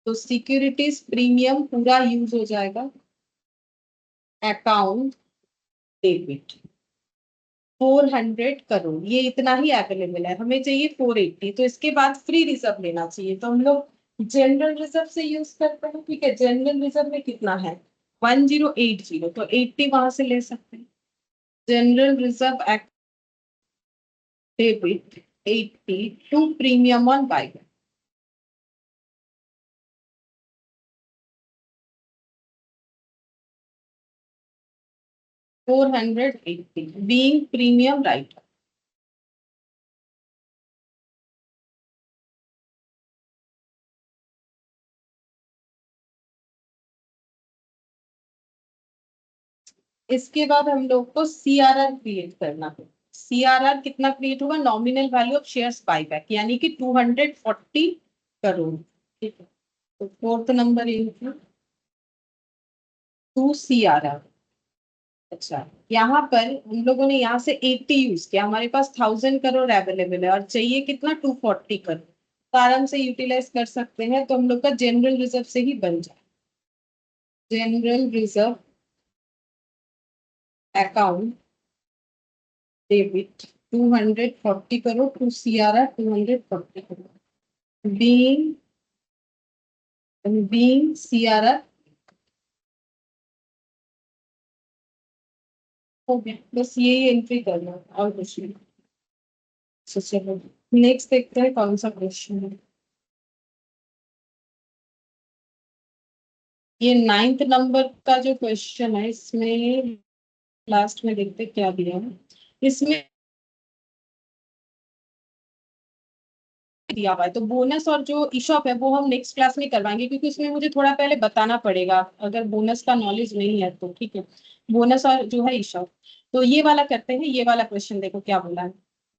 तो सिक्योरिटीज प्रीमियम पूरा यूज हो जाएगा अकाउंट डेबिट 400 करोड़, ये इतना ही अवेलेबल है, हमें चाहिए 480, तो इसके बाद फ्री रिजर्व लेना चाहिए, तो हम लोग जनरल रिजर्व से यूज करते हैं। ठीक है, जनरल रिजर्व में कितना है 1080, तो 80 वहां से ले सकते हैं। General reserve debit 80 to premium on buyback, $480 being premium right। इसके बाद हम लोग को सीआरआर क्रिएट करना है। सीआरआर कितना क्रिएट होगा? Nominal value of shares buyback, यानी कि 240 करोड़। ठीक है, तो फोर्थ नंबर इनटू 2 सीआरआर। अच्छा, यहाँ पर हम लोगों ने यहाँ से 80 यूज किया, हमारे पास 1000 करोड़ अवेलेबल है और चाहिए कितना 240 करोड़, तो आराम से यूटिलाइज कर सकते हैं। तो हम लोग का जनरल रिजर्व से ही बन जाए, general reserve account debit 240 crore to CRR 240 crore being CRR हो गया, बस यही एंट्री करना है, और कुछ नहीं। So, चलो नेक्स्ट देखते हैं कौन सा क्वेश्चन है। ये 9th नंबर का जो क्वेश्चन है, इसमें लास्ट में देखते हैं क्या दिया है। इसमें दिया हुआ है, तो बोनस और जो ईशॉप है वो हम नेक्स्ट क्लास में करवाएंगे, क्योंकि उसमें मुझे थोड़ा पहले बताना पड़ेगा, अगर बोनस का नॉलेज नहीं है तो। ठीक है, बोनस और जो है ईशॉप। तो ये वाला करते हैं, ये वाला क्वेश्चन देखो क्या बोला है।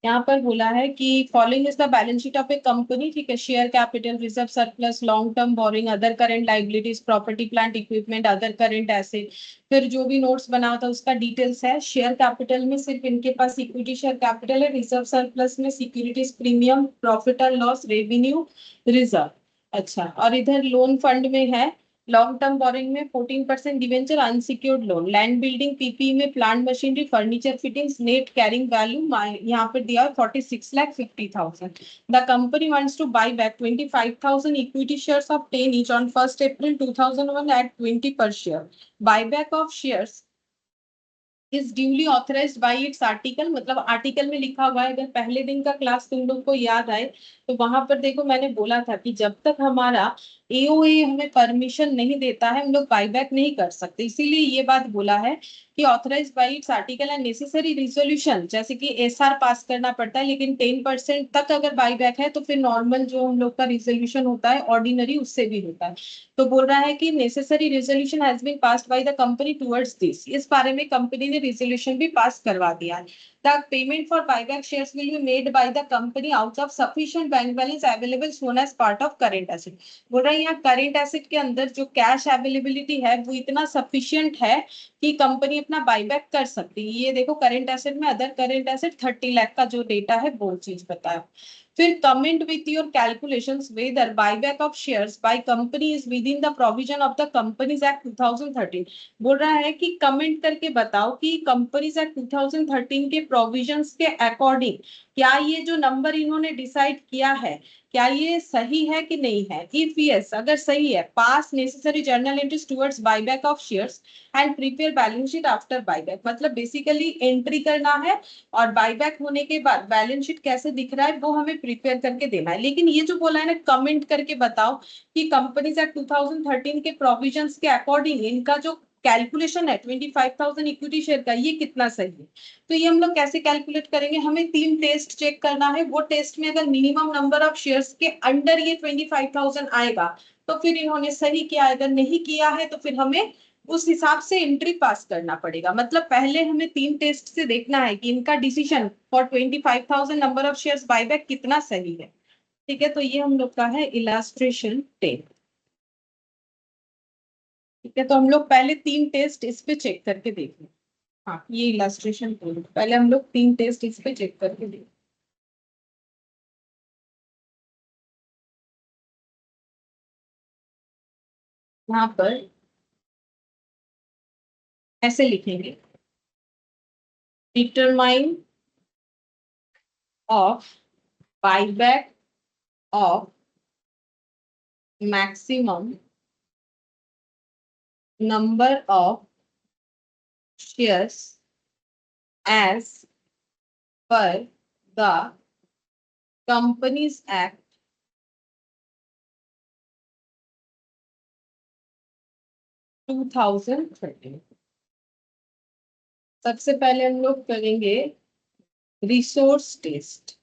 यहाँ पर बोला है कि following is the balance sheet of A company. ठीक है, share capital, reserve surplus, long term borrowing, other current liabilities, property plant equipment, other current asset. फिर जो भी नोट्स बना होता है उसका डिटेल्स है। शेयर कैपिटल में सिर्फ इनके पास इक्विटी शेयर कैपिटल है। रिजर्व सरप्लस में securities premium, profit and loss, revenue, reserve. अच्छा, और इधर लोन फंड में है लॉन्ग टर्म बोरिंग में 14% debenture, unsecured loan, land building PP में plant machinery furniture fittings, net carrying value यहाँ पर दिया है 46,50,000। The company wants to buy back 25,000 equity shares of 10 each on 1st April 2001 at 20 per share. Buyback of shares is duly authorised bye its article. मतलब article में लिखा हुआ है। अगर पहले दिन का क्लास तुम लोग को याद आए तो वहां पर देखो मैंने बोला था कि जब तक हमारा एओए हमें परमिशन नहीं देता है हम लोग बाईबैक नहीं कर सकते। इसीलिए ये बात बोला है कि authorise by its article and necessary resolution, जैसे कि एसआर पास करना पड़ता है, लेकिन 10% तक अगर बाईबैक है तो फिर नॉर्मल जो हम लोग का रिजोल्यूशन होता है ऑर्डिनरी, उससे भी होता है। तो बोल रहा है कि necessary resolution has been passed by the company towards this. इस बारे में कंपनी ने रेजोल्यूशन भी पास करवा दिया है। The payment for buyback shares will be made by the company out of sufficient bank balance available shown as part of current asset. बोल रहा है यहाँ करेंट एसेट के अंदर जो कैश अवेलेबिलिटी है वो इतना सफिशिएंट है कि कंपनी अपना बायबैक कर सकती है। ये देखो करेंट एसेट में अदर करेंट एसेट 30 लाख का जो डेटा है वो चीज बताया। फिर comment with your calculations whether buyback of shares by company is within the provision of the Companies Act 2013। बोल रहा है कि कमेंट करके बताओ कि कंपनीज एक्ट 2013 के प्रोविजंस के अकॉर्डिंग क्या ये जो नंबर इन्होंने डिसाइड किया है क्या ये सही है कि नहीं है। इफ यस, अगर सही है, पास necessary journal entries towards buyback of shares and prepare balance sheet after buyback. मतलब बेसिकली एंट्री करना है और बायबैक होने के बाद बैलेंस शीट कैसे दिख रहा है वो हमें प्रिपेयर करके देना है। लेकिन ये जो बोला है ना कमेंट करके बताओ कि कंपनीज एक्ट 2013 के प्रोविजंस के अकॉर्डिंग इनका जो कैलकुलेशन है 25,000 इक्विटी शेयर का ये कितना सही है। तो ये हम लोग कैसे कैलकुलेट करेंगे, हमें 3 टेस्ट चेक करना है। वो टेस्ट में अगर मिनिमम नंबर ऑफ शेयर्स के अंडर ये 25,000 आएगा तो फिर इन्होंने सही किया, अगर नहीं किया है तो फिर हमें उस हिसाब से एंट्री पास करना पड़ेगा। मतलब पहले हमें 3 टेस्ट से देखना है कि इनका decision for 25,000 number of shares buyback कितना सही है। ठीक है, तो ये हम लोग का है इलास्ट्रेशन 10। ठीक है, तो हम लोग पहले 3 टेस्ट इस पे चेक करके देखें। हाँ, ये इलास्ट्रेशन 10 पहले हम लोग 3 टेस्ट इस पे चेक करके देखें। यहाँ पर ऐसे लिखेंगे, determine of buyback of maximum number of shares as per the companies act 2013। सबसे पहले हम लोग करेंगे resource test.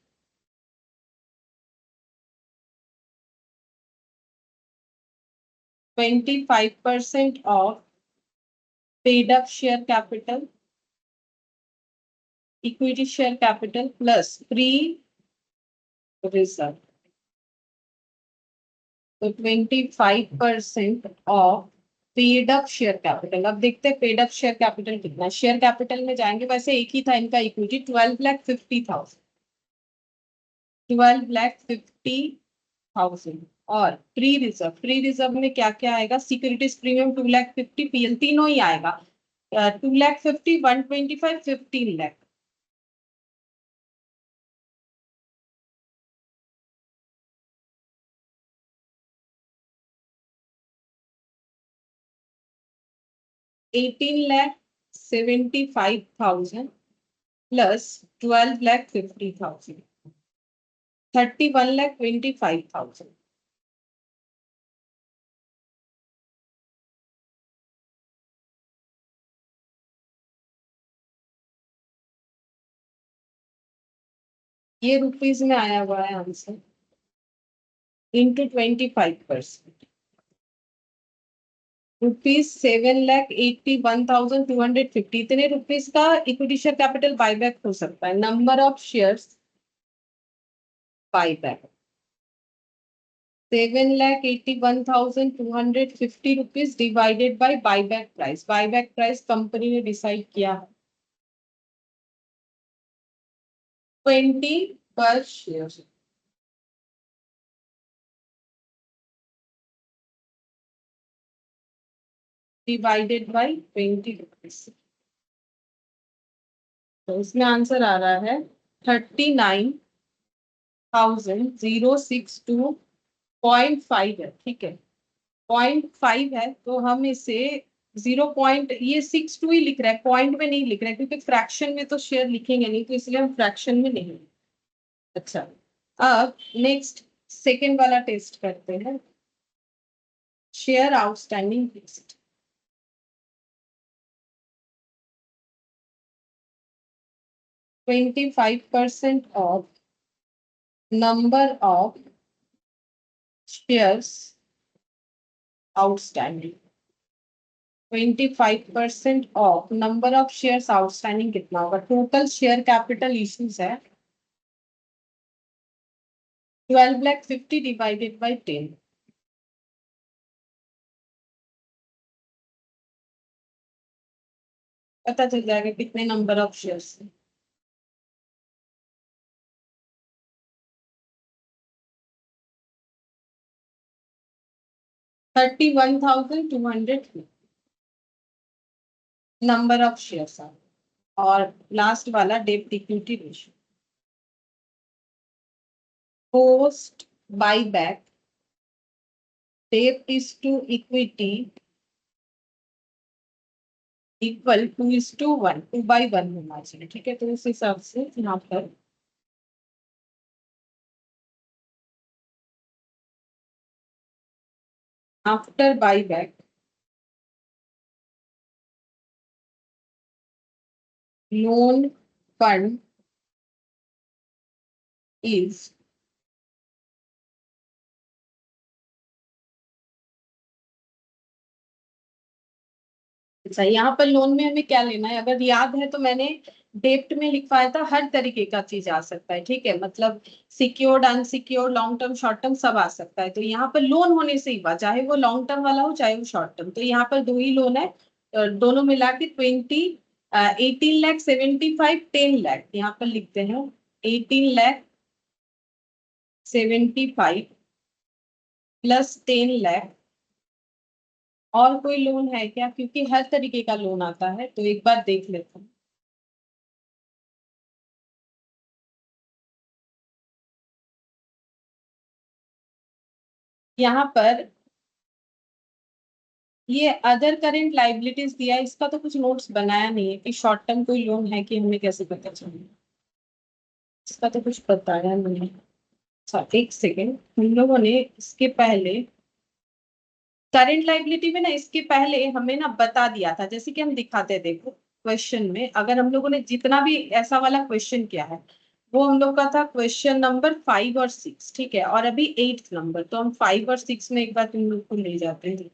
25% of paid up share capital, equity share capital plus free reserve. तो 25% of paid up share capital. अब देखते हैं paid up share capital कितना है। शेयर कैपिटल में जाएंगे, वैसे एक ही था इनका इक्विटी 12,50,000, 12,50,000। और प्री रिजर्व में क्या क्या आएगा, सिक्योरिटीज प्रीमियम 2,50,000, पीएल तीनों ही आएगा। 2,50,000, 125, 15 लाख। $18 लाख 75,000 प्लस 12,50,000, 31,25,000। ये रुपीज में आया हुआ है आंसर इंटू 25%। ₹7,81,250, इतने रुपीज का इक्विटी शेयर कैपिटल बायबैक हो सकता है। Number of shares buyback ₹7,81,250 divided by buyback price. Buyback price company ने डिसाइड किया है 20 पर शेयर। डिवाइडेड बाय 20 रुपीज, तो इसमें आंसर आ रहा है 39,062.5 है। ठीक है, 0.5 है तो हम इसे 0 पॉइंट, ये 62 ही लिख रहा है, पॉइंट में नहीं लिख रहा है क्योंकि फ्रैक्शन में तो शेयर लिखेंगे नहीं, तो इसलिए हम फ्रैक्शन में नहीं। अच्छा, अब नेक्स्ट सेकेंड वाला टेस्ट करते हैं। Share outstanding list. %25 of number of shares outstanding। 25% of number of shares outstanding कितना होगा? टोटल शेयर कैपिटल इश्यूज है 12,50,000 डिवाइडेड बाय 10। पता चल जाएगा कितने नंबर ऑफ शेयर्स है। $31,200 नंबर ऑफ शेयर्स है। और लास्ट वाला डेब्ट इक्विटी रेशियो। पोस्ट बायबैक डेब्ट इज टू इक्विटी इक्वल 2:1, 2/1 होना चाहिए। ठीक है, तो उस हिसाब से यहाँ पर after buyback loan fund is अच्छा, यहाँ पर लोन में हमें क्या लेना है? अगर याद है तो मैंने डेप्ट में लिखवाया था हर तरीके का चीज आ सकता है। ठीक है, मतलब secured, unsecured, long term, short term सब आ सकता है। तो यहाँ पर लोन होने से ही हुआ, चाहे वो लॉन्ग टर्म वाला हो चाहे वो शॉर्ट टर्म। तो यहाँ पर दो ही लोन है, दोनों मिला के 18,75,000 10 लाख यहाँ पर लिखते हैं। 18,75,000 प्लस 10 लाख। और कोई लोन है क्या? क्योंकि हर तरीके का लोन आता है, तो एक बार देख लेते हैं। यहाँ पर ये अदर करेंट लाइबिलिटीज दिया है, इसका तो कुछ नोट्स बनाया नहीं है कि शॉर्ट टर्म कोई लोन है कि हमें कैसे पता चलेगा, इसका तो कुछ बताया नहीं है। अच्छा, एक सेकेंड, हम लोगों ने इसके पहले करेंट लाइबिलिटी में ना, इसके पहले हमें ना बता दिया था, जैसे कि हम दिखाते हैं। देखो क्वेश्चन में अगर हम लोगों ने जितना भी ऐसा वाला क्वेश्चन किया है वो हम लोग का था क्वेश्चन नंबर 5 और 6। ठीक है, और अभी 8th नंबर, तो हम 5 और 6 में एक बार तुम लोग को ले जाते हैं।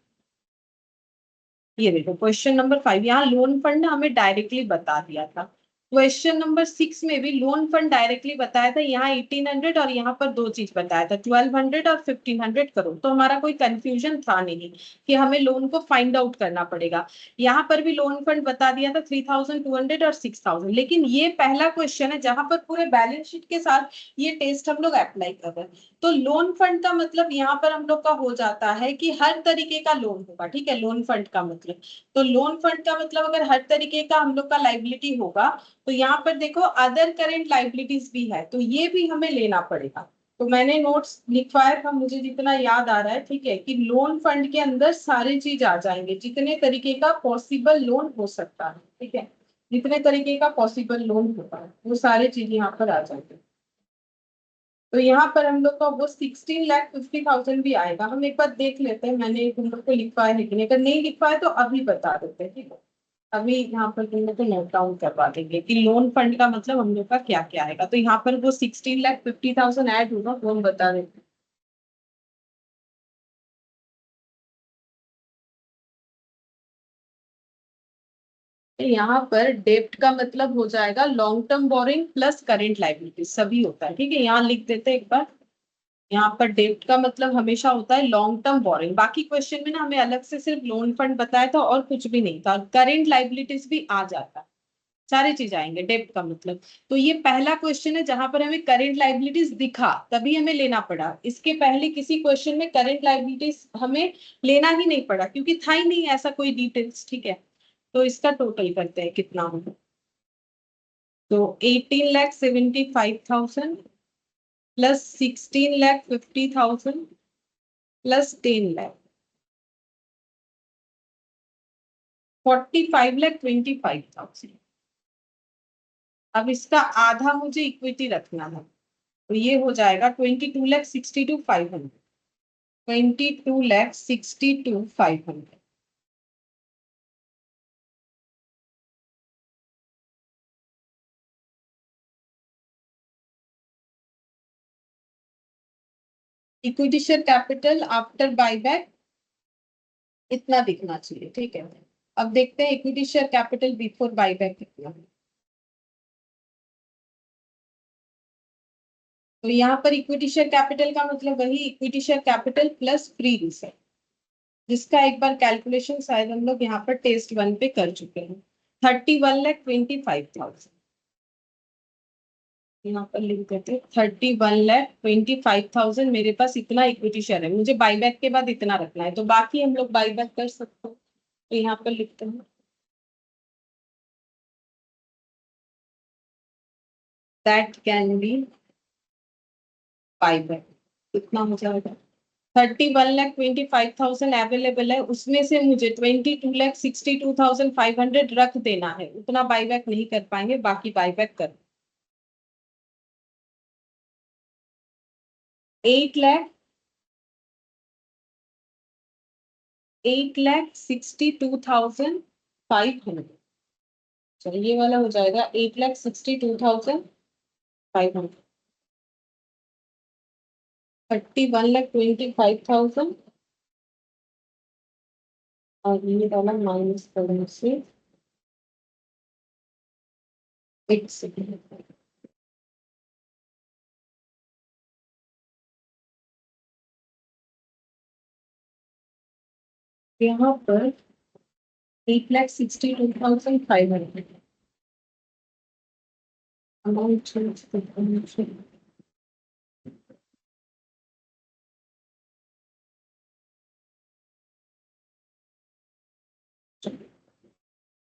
ये देखो क्वेश्चन नंबर 5, यहाँ लोन फंड हमें डायरेक्टली बता दिया था। क्वेश्चन नंबर 6 में भी लोन फंड डायरेक्टली बताया था, यहाँ 1800 और यहाँ पर दो चीज बताया था, 1200 और 1500 करोड़। तो हमारा कोई कंफ्यूजन था नहीं कि हमें लोन को फाइंड आउट करना पड़ेगा। यहाँ पर भी लोन फंड बता दिया था 3,200 और 6,000। लेकिन ये पहला क्वेश्चन है जहां पर पूरे बैलेंस शीट के साथ ये टेस्ट हम लोग अप्लाई कर रहे हैं। तो लोन फंड का मतलब यहाँ पर हम लोग का हो जाता है कि हर तरीके का लोन होगा। ठीक है, लोन फंड का मतलब, तो लोन फंड का मतलब अगर हर तरीके का हम लोग का लाइबिलिटी होगा, तो यहाँ पर देखो अदर करेंट लाइबिलिटीज भी है, तो ये भी हमें लेना पड़ेगा। तो मैंने नोट्स लिखवाया था, मुझे जितना याद आ रहा है, ठीक है, कि लोन फंड के अंदर सारी चीज आ जाएंगे, जितने तरीके का पॉसिबल लोन हो सकता है, ठीक है, जितने तरीके का पॉसिबल लोन होता है वो सारी चीज यहाँ पर आ जाएंगे। तो यहाँ पर हम लोग का वो 16,50,000 भी आएगा। हम एक बार देख लेते हैं, मैंने तुम लोग को लिखवाया लेकिन अगर नहीं लिखवाया तो अभी बता देते हैं, ठीक है। अभी यहाँ पर तुम लोग को नोट डाउन करवा देंगे कि लोन फंड का मतलब हम लोग का क्या क्या आएगा। तो यहाँ पर वो 16,50,000 ऐड होगा, वो हम बता देते हैं। यहाँ पर डेब्ट का मतलब हो जाएगा long term borrowing plus current liability, सभी होता है, ठीक है। यहाँ लिख देते हैं एक बार। यहाँ पर डेब्ट का मतलब हमेशा होता है लॉन्ग टर्म बोरिंग। बाकी क्वेश्चन में ना हमें अलग से सिर्फ लोन फंड बताया था और कुछ भी नहीं था, करेंट लाइबिलिटीज भी आ जाता है, सारी चीज आएंगे डेब्ट का मतलब। तो ये पहला क्वेश्चन है जहां पर हमें करेंट लाइबिलिटीज दिखा तभी हमें लेना पड़ा। इसके पहले किसी क्वेश्चन में करेंट लाइबिलिटीज हमें लेना ही नहीं पड़ा क्योंकि था ही नहीं ऐसा कोई डिटेल्स, ठीक है। तो इसका टोटल करते हैं कितना होगा। तो 18,75,000 प्लस 16,50,000 प्लस 10 लाख, 45,25,000। अब इसका आधा मुझे इक्विटी रखना है, तो ये हो जाएगा 22,62,500, 22,62,500। Equity share capital after buyback इतना दिखना चाहिए, ठीक है। अब देखते हैं equity share capital before buyback कितना है। तो यहाँ पर इक्विटी शेयर कैपिटल का मतलब वही equity share capital plus free reserve, जिसका एक बार कैलकुलेशन शायद हम लोग यहाँ पर टेस्ट 1 पे कर चुके हैं। 31,25,000 यहाँ पर लिख देते हैं। 31,25,000 मेरे पास इतना इक्विटी शेयर है, मुझे बाईबैक के बाद इतना रखना है, तो बाकी हम लोग बाईबैक कर सकते हैं। तो यहाँ पर लिखते हैं दैट कैन बी बाईबैक, इतना हो जाएगा। 31,25,000 अवेलेबल है, उसमें से मुझे 22,62,500 रख देना है, उतना बाईबैक नहीं कर पाएंगे, बाकी बाईबैक कर 8 लाख 8,62,500। चलिए ये वाला हो जाएगा 8,62,500, 31,25,000 और ये वाला माइनस करने से 8 सेकेंड। यहाँ पर 8,62,500 अमाउंट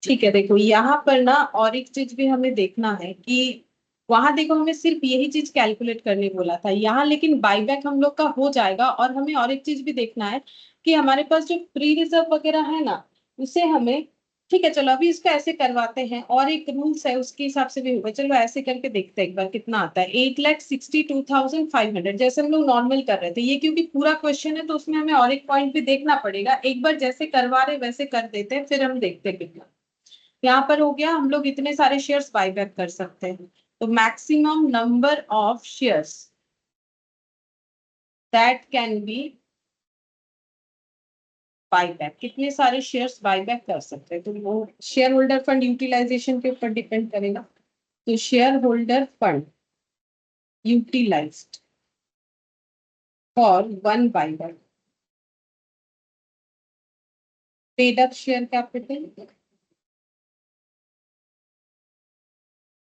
ठीक है। देखो यहाँ पर ना और एक चीज भी हमें देखना है कि वहां देखो हमें सिर्फ यही चीज कैलकुलेट करने बोला था यहाँ, लेकिन बाईबैक हम लोग का हो जाएगा। और हमें और एक चीज भी देखना है कि हमारे पास जो फ्री रिजर्व वगैरह है ना, उसे हमें, ठीक है चलो अभी इसको ऐसे करवाते हैं, और एक रूल्स है उसके हिसाब से भी होगा। चलो ऐसे करके देखते हैं एक बार कितना आता है। 8,62,500 जैसे हम लोग नॉर्मल कर रहे थे, ये क्योंकि पूरा क्वेश्चन है तो उसमें हमें और एक पॉइंट भी देखना पड़ेगा। एक बार जैसे करवा रहे वैसे कर देते हैं, फिर हम देखते हैं कितना। यहाँ पर हो गया, हम लोग इतने सारे शेयर्स बायबैक कर सकते हैं। तो maximum number of shares that can B buyback, कितने सारे शेयर्स बायबैक कर सकते हैं, तो वो शेयर होल्डर फंड यूटिलाइजेशन के ऊपर डिपेंड करेगा। तो share holder fund utilised for 1 buyback, paid up share capital,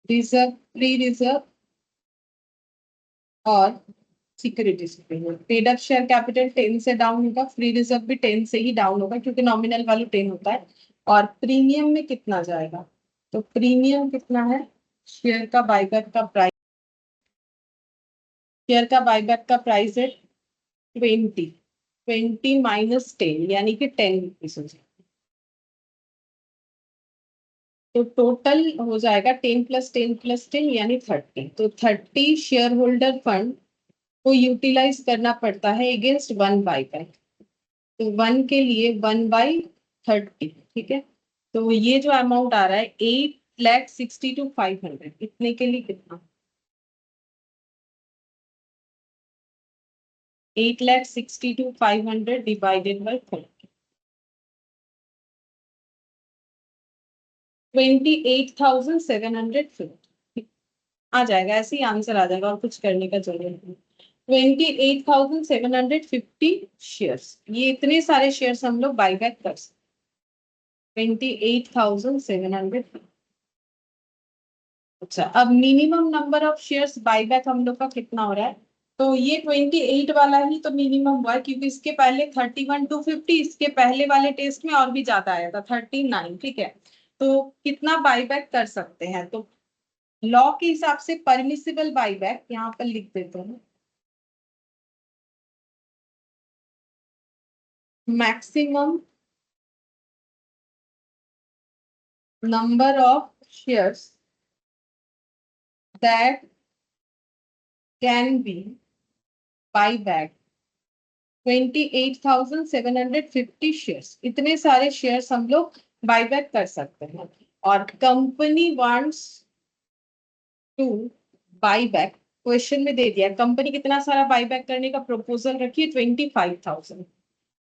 reserve, free reserve और securities premium. Paid up share capital 10 से डाउन होगा, फ्री रिजर्व भी 10 से ही डाउन होगा क्योंकि नॉमिनल वैल्यू 10 होता है। और प्रीमियम में कितना जाएगा, तो प्रीमियम कितना है, शेयर का बायबैक का प्राइस, शेयर का बायबैक का प्राइस है 20, 20 माइनस 10 यानी कि 10 रुपीज हो जाएगा। तो टोटल हो जाएगा 10 प्लस 10 प्लस 10 यानी 30। तो 30 शेयर होल्डर फंड को यूटिलाइज करना पड़ता है अगेंस्ट 1 बायबैक। तो 1 के लिए 1/30, ठीक है। तो ये जो अमाउंट आ रहा है 8,60,500, इतने के लिए कितना? 8,60,500 डिवाइडेड बाई 30, 28,750 आ जाएगा। ऐसे ही आंसर आ जाएगा और कुछ करने का जरूरत नहीं। 28,750 शेयर्स, ये इतने सारे शेयर्स हम लोग बाईबैक कर सकते। 28,700। अच्छा, अब minimum number of shares buyback हम लोग का कितना हो रहा है? तो ये 28 वाला ही तो मिनिमम हुआ है, क्योंकि इसके पहले 31 to 50, इसके पहले वाले टेस्ट में और भी ज्यादा आया था 39, ठीक है। तो कितना बाईबैक कर सकते हैं? तो लॉ के हिसाब से परमिसिबल बाईबैक यहाँ पर लिख देते हैं, maximum number of shares that can be buyback 28,750 shares, इतने सारे शेयर्स हम लोग बाईबैक कर सकते हैं। और company wants to buyback, question में दे दिया कंपनी कितना सारा बाईबैक करने का प्रपोजल रखी है 25,000,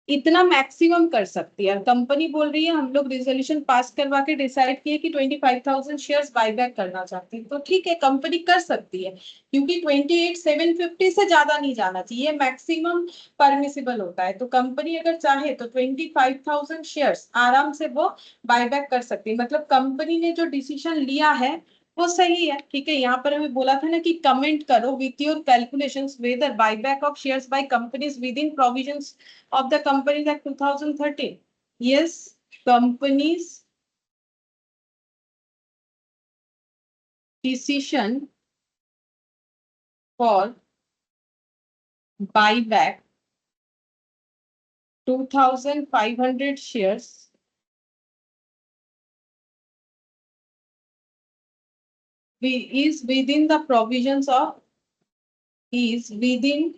इतना मैक्सिमम कर सकती है। कंपनी बोल रही है हम लोग रिजोल्यूशन पास करवा के डिसाइड किए कि 25,000 शेयर्स बायबैक करना चाहती है, तो ठीक है कंपनी कर सकती है, क्योंकि 28,750 से ज्यादा नहीं जाना चाहिए, मैक्सिमम परमिसिबल होता है। तो कंपनी अगर चाहे तो 25,000 शेयर्स आराम से वो बायबैक कर सकती है। मतलब कंपनी ने जो डिसीजन लिया है वो सही है, ठीक है। यहाँ पर हमें बोला था ना कि कमेंट करो with your calculations whether buyback of shares by companies within provisions of the Companies Act 2013. Yes, companies decision for buyback 2,500 shares is within the provisions of is within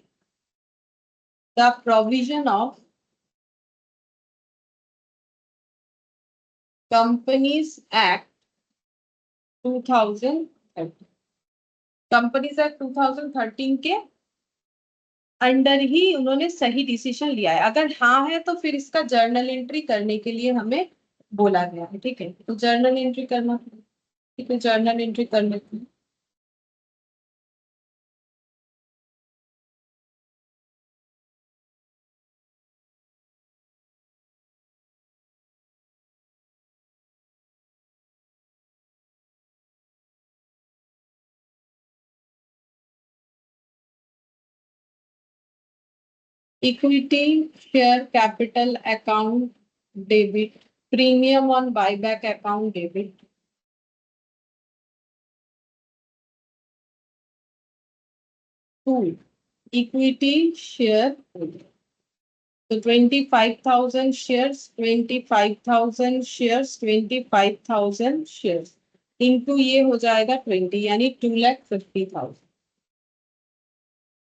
the provision of Companies Act 2013। Companies act 2013 के under ही उन्होंने सही decision लिया है। अगर हाँ है तो फिर इसका जर्नल एंट्री करने के लिए हमें बोला गया है, ठीक है। तो जर्नल एंट्री करना, ठीक है, जर्नल एंट्री कर लेते हैं। Equity share capital account debit, premium on buyback account debit, to equity share. तो 25,000 शेयर्स, 25,000 शेयर्स, 25,000 शेयर्स इंटू ये हो जाएगा 20 यानी 2,50,000।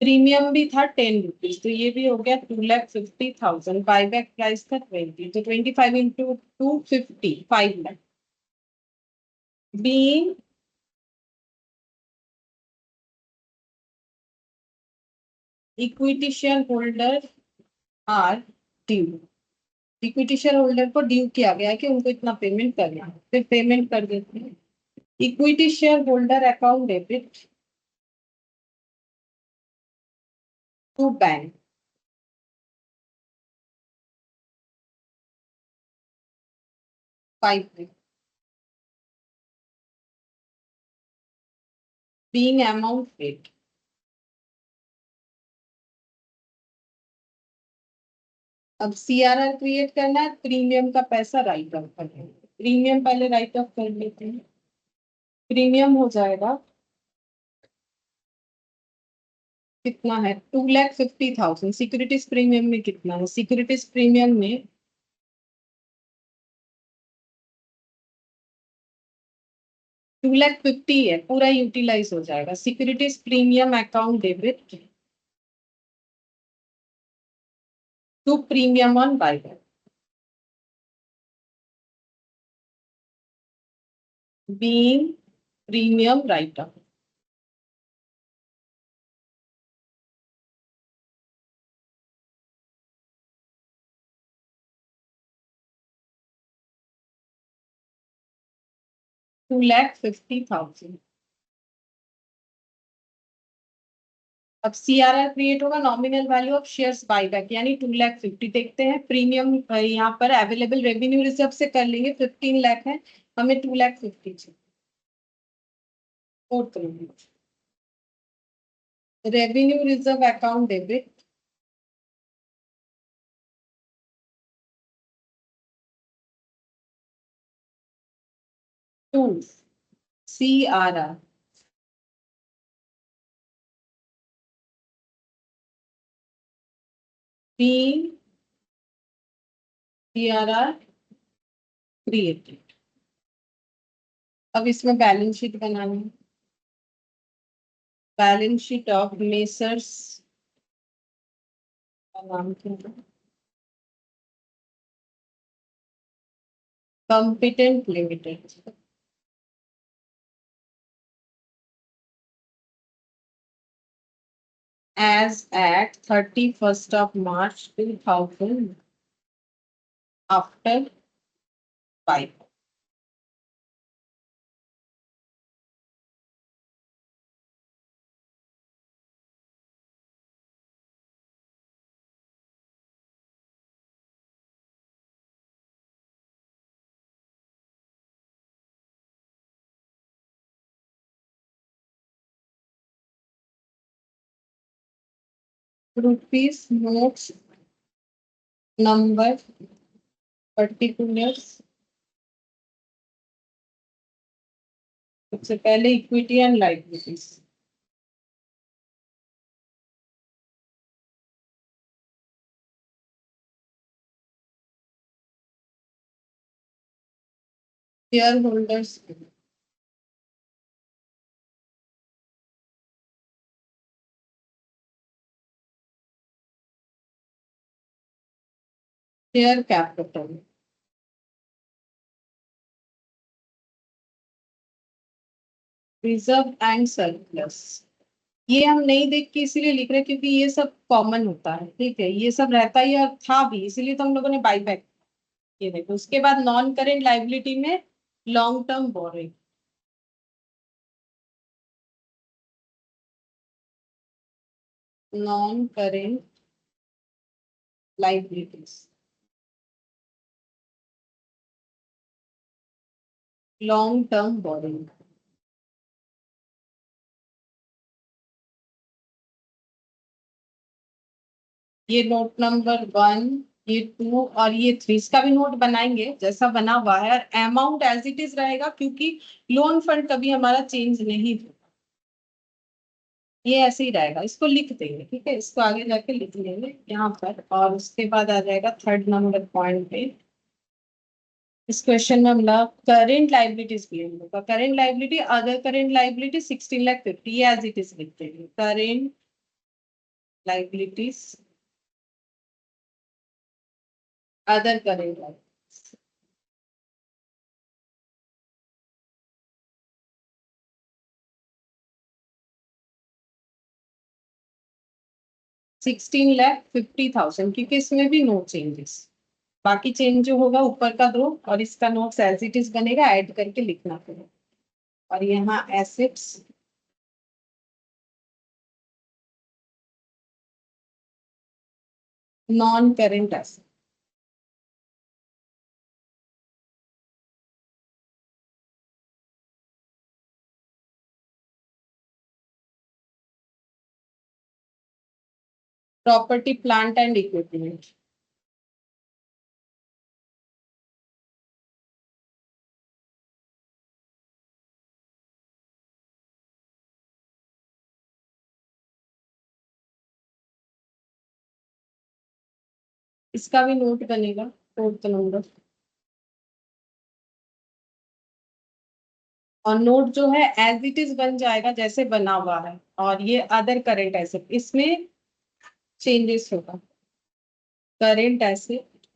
प्रीमियम भी था 10 रुपीज, तो ये भी हो गया 2,50,000। बायबैक प्राइस था 20, तो 25 into 250, 5 lakh. Being equity share holder are due, equity share holder को ड्यू किया गया है कि उनको इतना पेमेंट करना है, फिर पेमेंट कर देते हैं। Equity share holder account debit to bank 5 being amount paid। अब सीआरआर क्रिएट करना है, प्रीमियम का पैसा राइट ऑफ करना है। प्रीमियम पहले राइट ऑफ कर लेते हैं। प्रीमियम हो जाएगा कितना है 2,50,000। सिक्योरिटीज प्रीमियम में कितना है? सिक्योरिटीज प्रीमियम में 2,50,000 है, पूरा यूटिलाइज हो जाएगा। Securities premium account debit to premium on buyback being premium write off. $2,50,000। अब CRR क्रिएट होगा, nominal value of shares buyback, यानी 2,50,000 देखते हैं। प्रीमियम यहाँ पर अवेलेबल रेवेन्यू रिजर्व से कर लेंगे, 15 लाख है, हमें 2,50,000 चाहिए। Fourth revenue reserve account debit to CRR being CRR created. अब इसमें बैलेंस शीट बनानी है। बैलेंस शीट ऑफ मेसर्स का नाम क्या है? Competent limited. As at 31st of March 2000 after 5। Rupees notes number particulars. सबसे पहले equity and liabilities. Share holders share capital. Reserve and surplus. ये हम नहीं देख के इसीलिए लिख रहे हैं क्योंकि ये सब कॉमन होता है, ठीक है, ये सब रहता ही और था भी, इसीलिए तो हम लोगों ने बाईबैक। ये देखो, उसके बाद नॉन करेंट लाइबिलिटी में long term borrowing. Non current liabilities long term borrowing. ये नोट नंबर 1, ये 2 और ये 3, इसका भी नोट बनाएंगे जैसा बना हुआ है, और अमाउंट एज इट इज रहेगा क्योंकि लोन फंड कभी हमारा चेंज नहीं होगा। ये ऐसे ही रहेगा, इसको लिख देंगे, ठीक है, इसको आगे जाके लिख लेंगे यहाँ पर। और उसके बाद आ जाएगा थर्ड नंबर पॉइंट पे। इस क्वेश्चन में हमला करेंट लाइबिलिटीज भी हम लोग का। Current liability, other current liability 16,50,000, ये एज इट इज लिख देंगे। Current liabilities other current liabilities 16,50,000, क्योंकि इसमें भी नो चेंजेस। बाकी चेंज जो होगा ऊपर का दो, और इसका नोट्स एज इट इज बनेगा, ऐड करके लिखना पड़ेगा। और यहाँ assets non current asset. Property plant and equipment. इसका भी नोट बनेगा, 4th नंबर। और नोट जो है एज इट इज बन जाएगा जैसे बना हुआ है, और ये अदर करेंट एसेट, इसमें चेंजेस होगा। Current asset,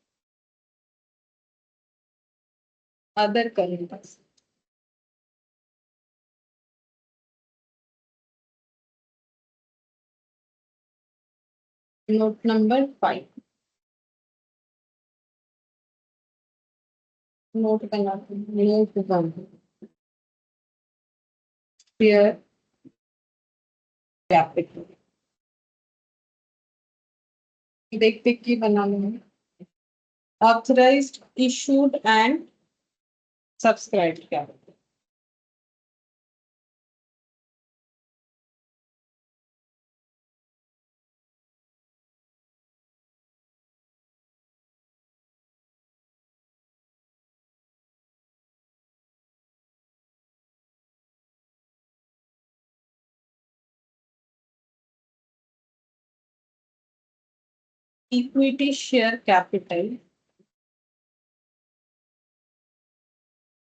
other current asset. Note number 5, note बनाते हैं। Note 1, share capital. देख देख के बना लेंगे। Authorised, issued and subscribed capital. Equity share capital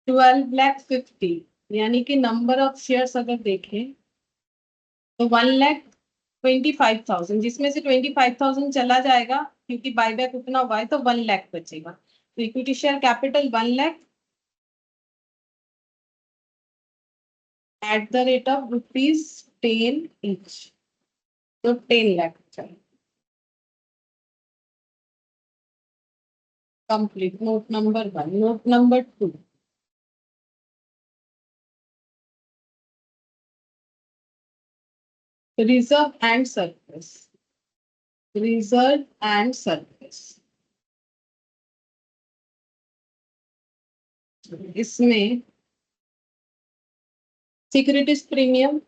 12,50,000, यानी कि नंबर ऑफ शेयर्स अगर देखें तो 1,25,000, जिसमें से 25,000 चला जाएगा क्योंकि बायबैक उतना हुआ है, तो 1,00,000 बचेगा। तो equity share capital 1,00,000 at the rate of ₹10 each, तो 10,00,000 चाहिए। Complete. Note number 1। Note number 2, reserve and surplus. Reserve and surplus, इसमें सिक्योरिटीज प्रीमियम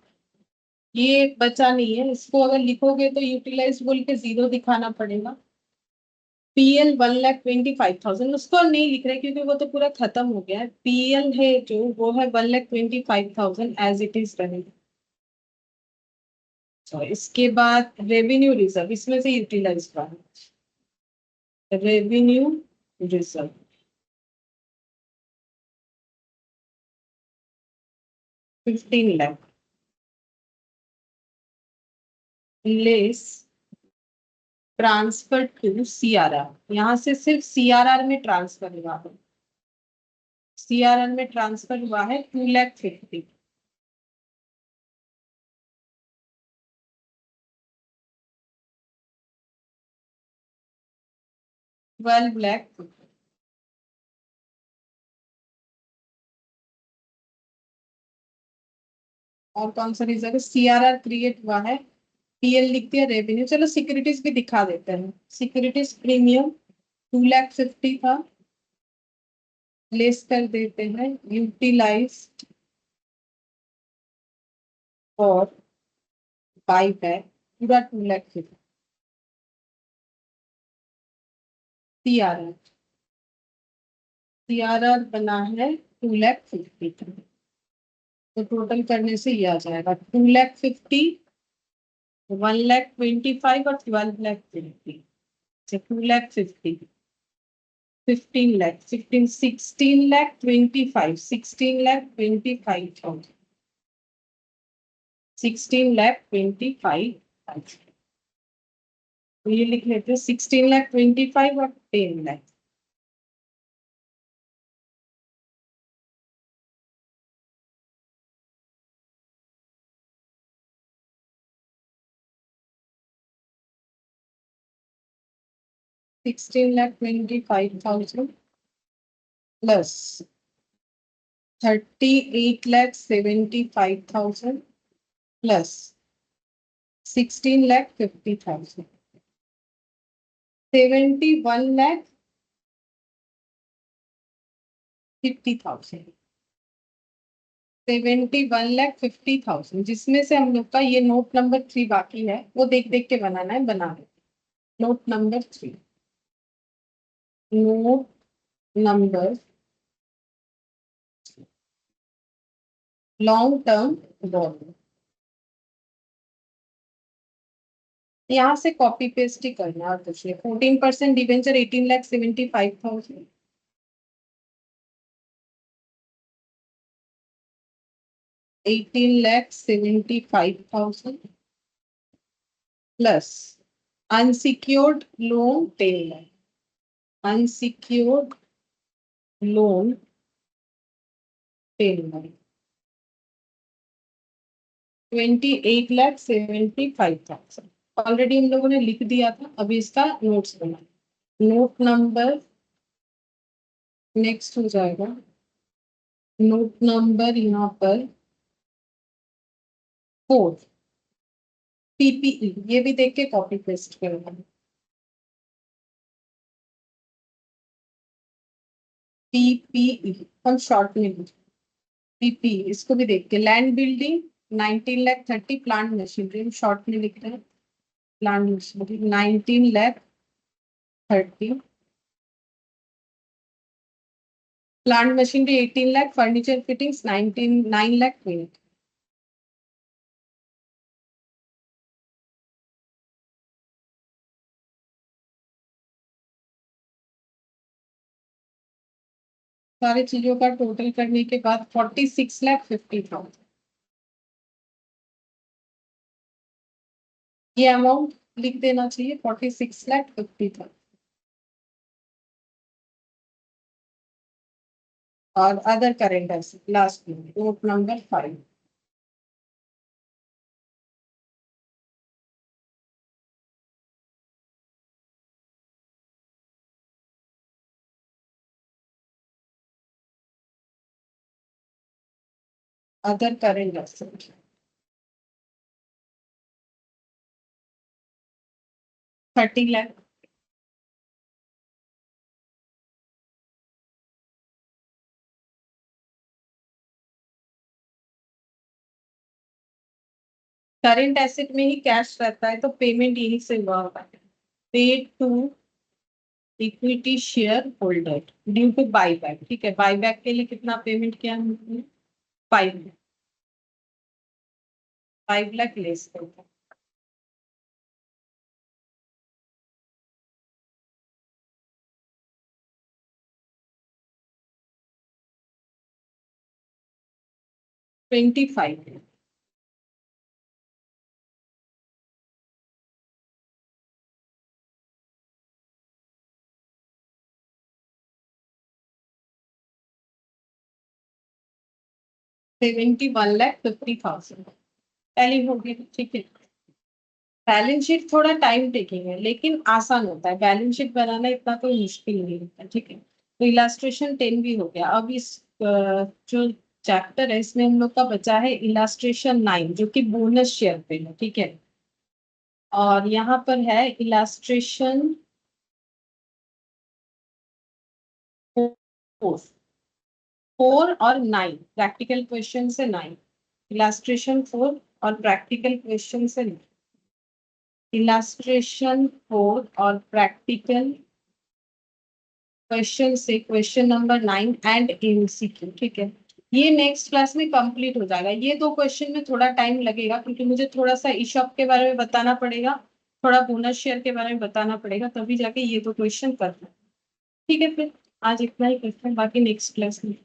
ये बचा नहीं है, इसको अगर लिखोगे तो यूटिलाइज बोल के 0 दिखाना पड़ेगा। पीएल 1,25,000, उसको नहीं लिख रहे क्योंकि वो तो पूरा खत्म हो गया है। पीएल है जो, वो है 1,25,000 एज इट इज रहेगा। तो इसके बाद रेवेन्यू रिजर्व, इसमें से यूटिलाइज हुआ है। Revenue reserve 15,00,000 less transfer to CRR. यहाँ से सिर्फ सीआरआर में ट्रांसफर हुआ है। सीआरआर में ट्रांसफर हुआ है 2,50,000। 12,00,000। और कौन सा रिजर्व है? सीआरआर क्रिएट हुआ है, पीएल लिख दिया, रेवेन्यू। चलो सिक्योरिटीज भी दिखा देते हैं। सिक्योरिटीज प्रीमियम 2,50,000 था, लेस कर देते हैं यूटिलाइज और बाई बैक, पूरा 2,50,000। सीआरआर, सीआरआर बना है 2,50,000 का। तो टोटल करने से ये आ जाएगा 2,50,000, 1,25,000 और 12,50,000। 2,50,000, 15,00,000, 16,25,000, 16,25,000, 16,25,000। तो ये लिख लेते हैं 16,25,000 और 10,00,000। $16,25,000 प्लस 38,75,000 प्लस 16,50,000, 71,50,000, 71,50,000, जिसमें से हम लोग का ये नोट नंबर 3 बाकी है, वो देख देख के बनाना है, बना दो। Note number 3, note number long term borrow, यहाँ से कॉपी पेस्ट ही करना और कुछ नहीं। 14% debenture 18,75,000 18,75,000 plus unsecured loan 10 lakh, unsecured loan 10 lakh, 28,75,000 already हम लोगों ने लिख दिया था। अभी इसका नोट्स बना, नोट नंबर नेक्स्ट हो जाएगा, नोट नंबर यहाँ पर 4 पीपीई, ये भी देख के कॉपी पेस्ट करना। पीपीई हम शॉर्ट में लिखें, पीपीई इसको भी देख के। लैंड बिल्डिंग 19,30,000, प्लांट मशीनरी हम शॉर्ट में लिख रहे हैं, plant machinery 19,30,000, plant machinery 18 lakh, furniture fittings 9,20,000। सारी चीजों का टोटल करने के बाद 46,50,000 ये अमाउंट लिख देना चाहिए, 46,50,000। और अदर करेंट एसेट लास्ट में note number 5, other current asset 30 lakh, current asset में ही कैश रहता है तो पेमेंट यही से हुआ होगा। Paid to equity share holder due to buyback, ठीक है। बाईबैक के लिए कितना पेमेंट किया हमने, 5 लाख लेस करता, $25,000। $71,50,000 पहले हो गई, ठीक है। बैलेंस शीट थोड़ा टाइम टेकिंग है लेकिन आसान होता है, बैलेंस शीट बनाना इतना कोई मुश्किल नहीं होता, ठीक है। तो इलास्ट्रेशन 10 भी हो गया। अब इस जो चैप्टर है इसमें हम लोग का बचा है इलास्ट्रेशन 9 जो कि बोनस शेयर पे है, ठीक है। और यहाँ पर है इलास्ट्रेशन 4 और 9, प्रैक्टिकल क्वेश्चन से 9, इलास्ट्रेशन 4 और प्रैक्टिकल क्वेश्चन से 9, इलास्ट्रेशन 4 और प्रैक्टिकल क्वेश्चन से क्वेश्चन नंबर 9 एंड एमसीक्यू, ठीक है। ये नेक्स्ट क्लास में कंप्लीट हो जाएगा। ये दो क्वेश्चन में थोड़ा टाइम लगेगा क्योंकि मुझे थोड़ा सा ईशॉप के बारे में बताना पड़ेगा, थोड़ा बोनस शेयर के बारे में बताना पड़ेगा, तभी जाके ये दो क्वेश्चन करना, ठीक है। फिर आज इतना ही करते हैं, बाकी नेक्स्ट क्लास में।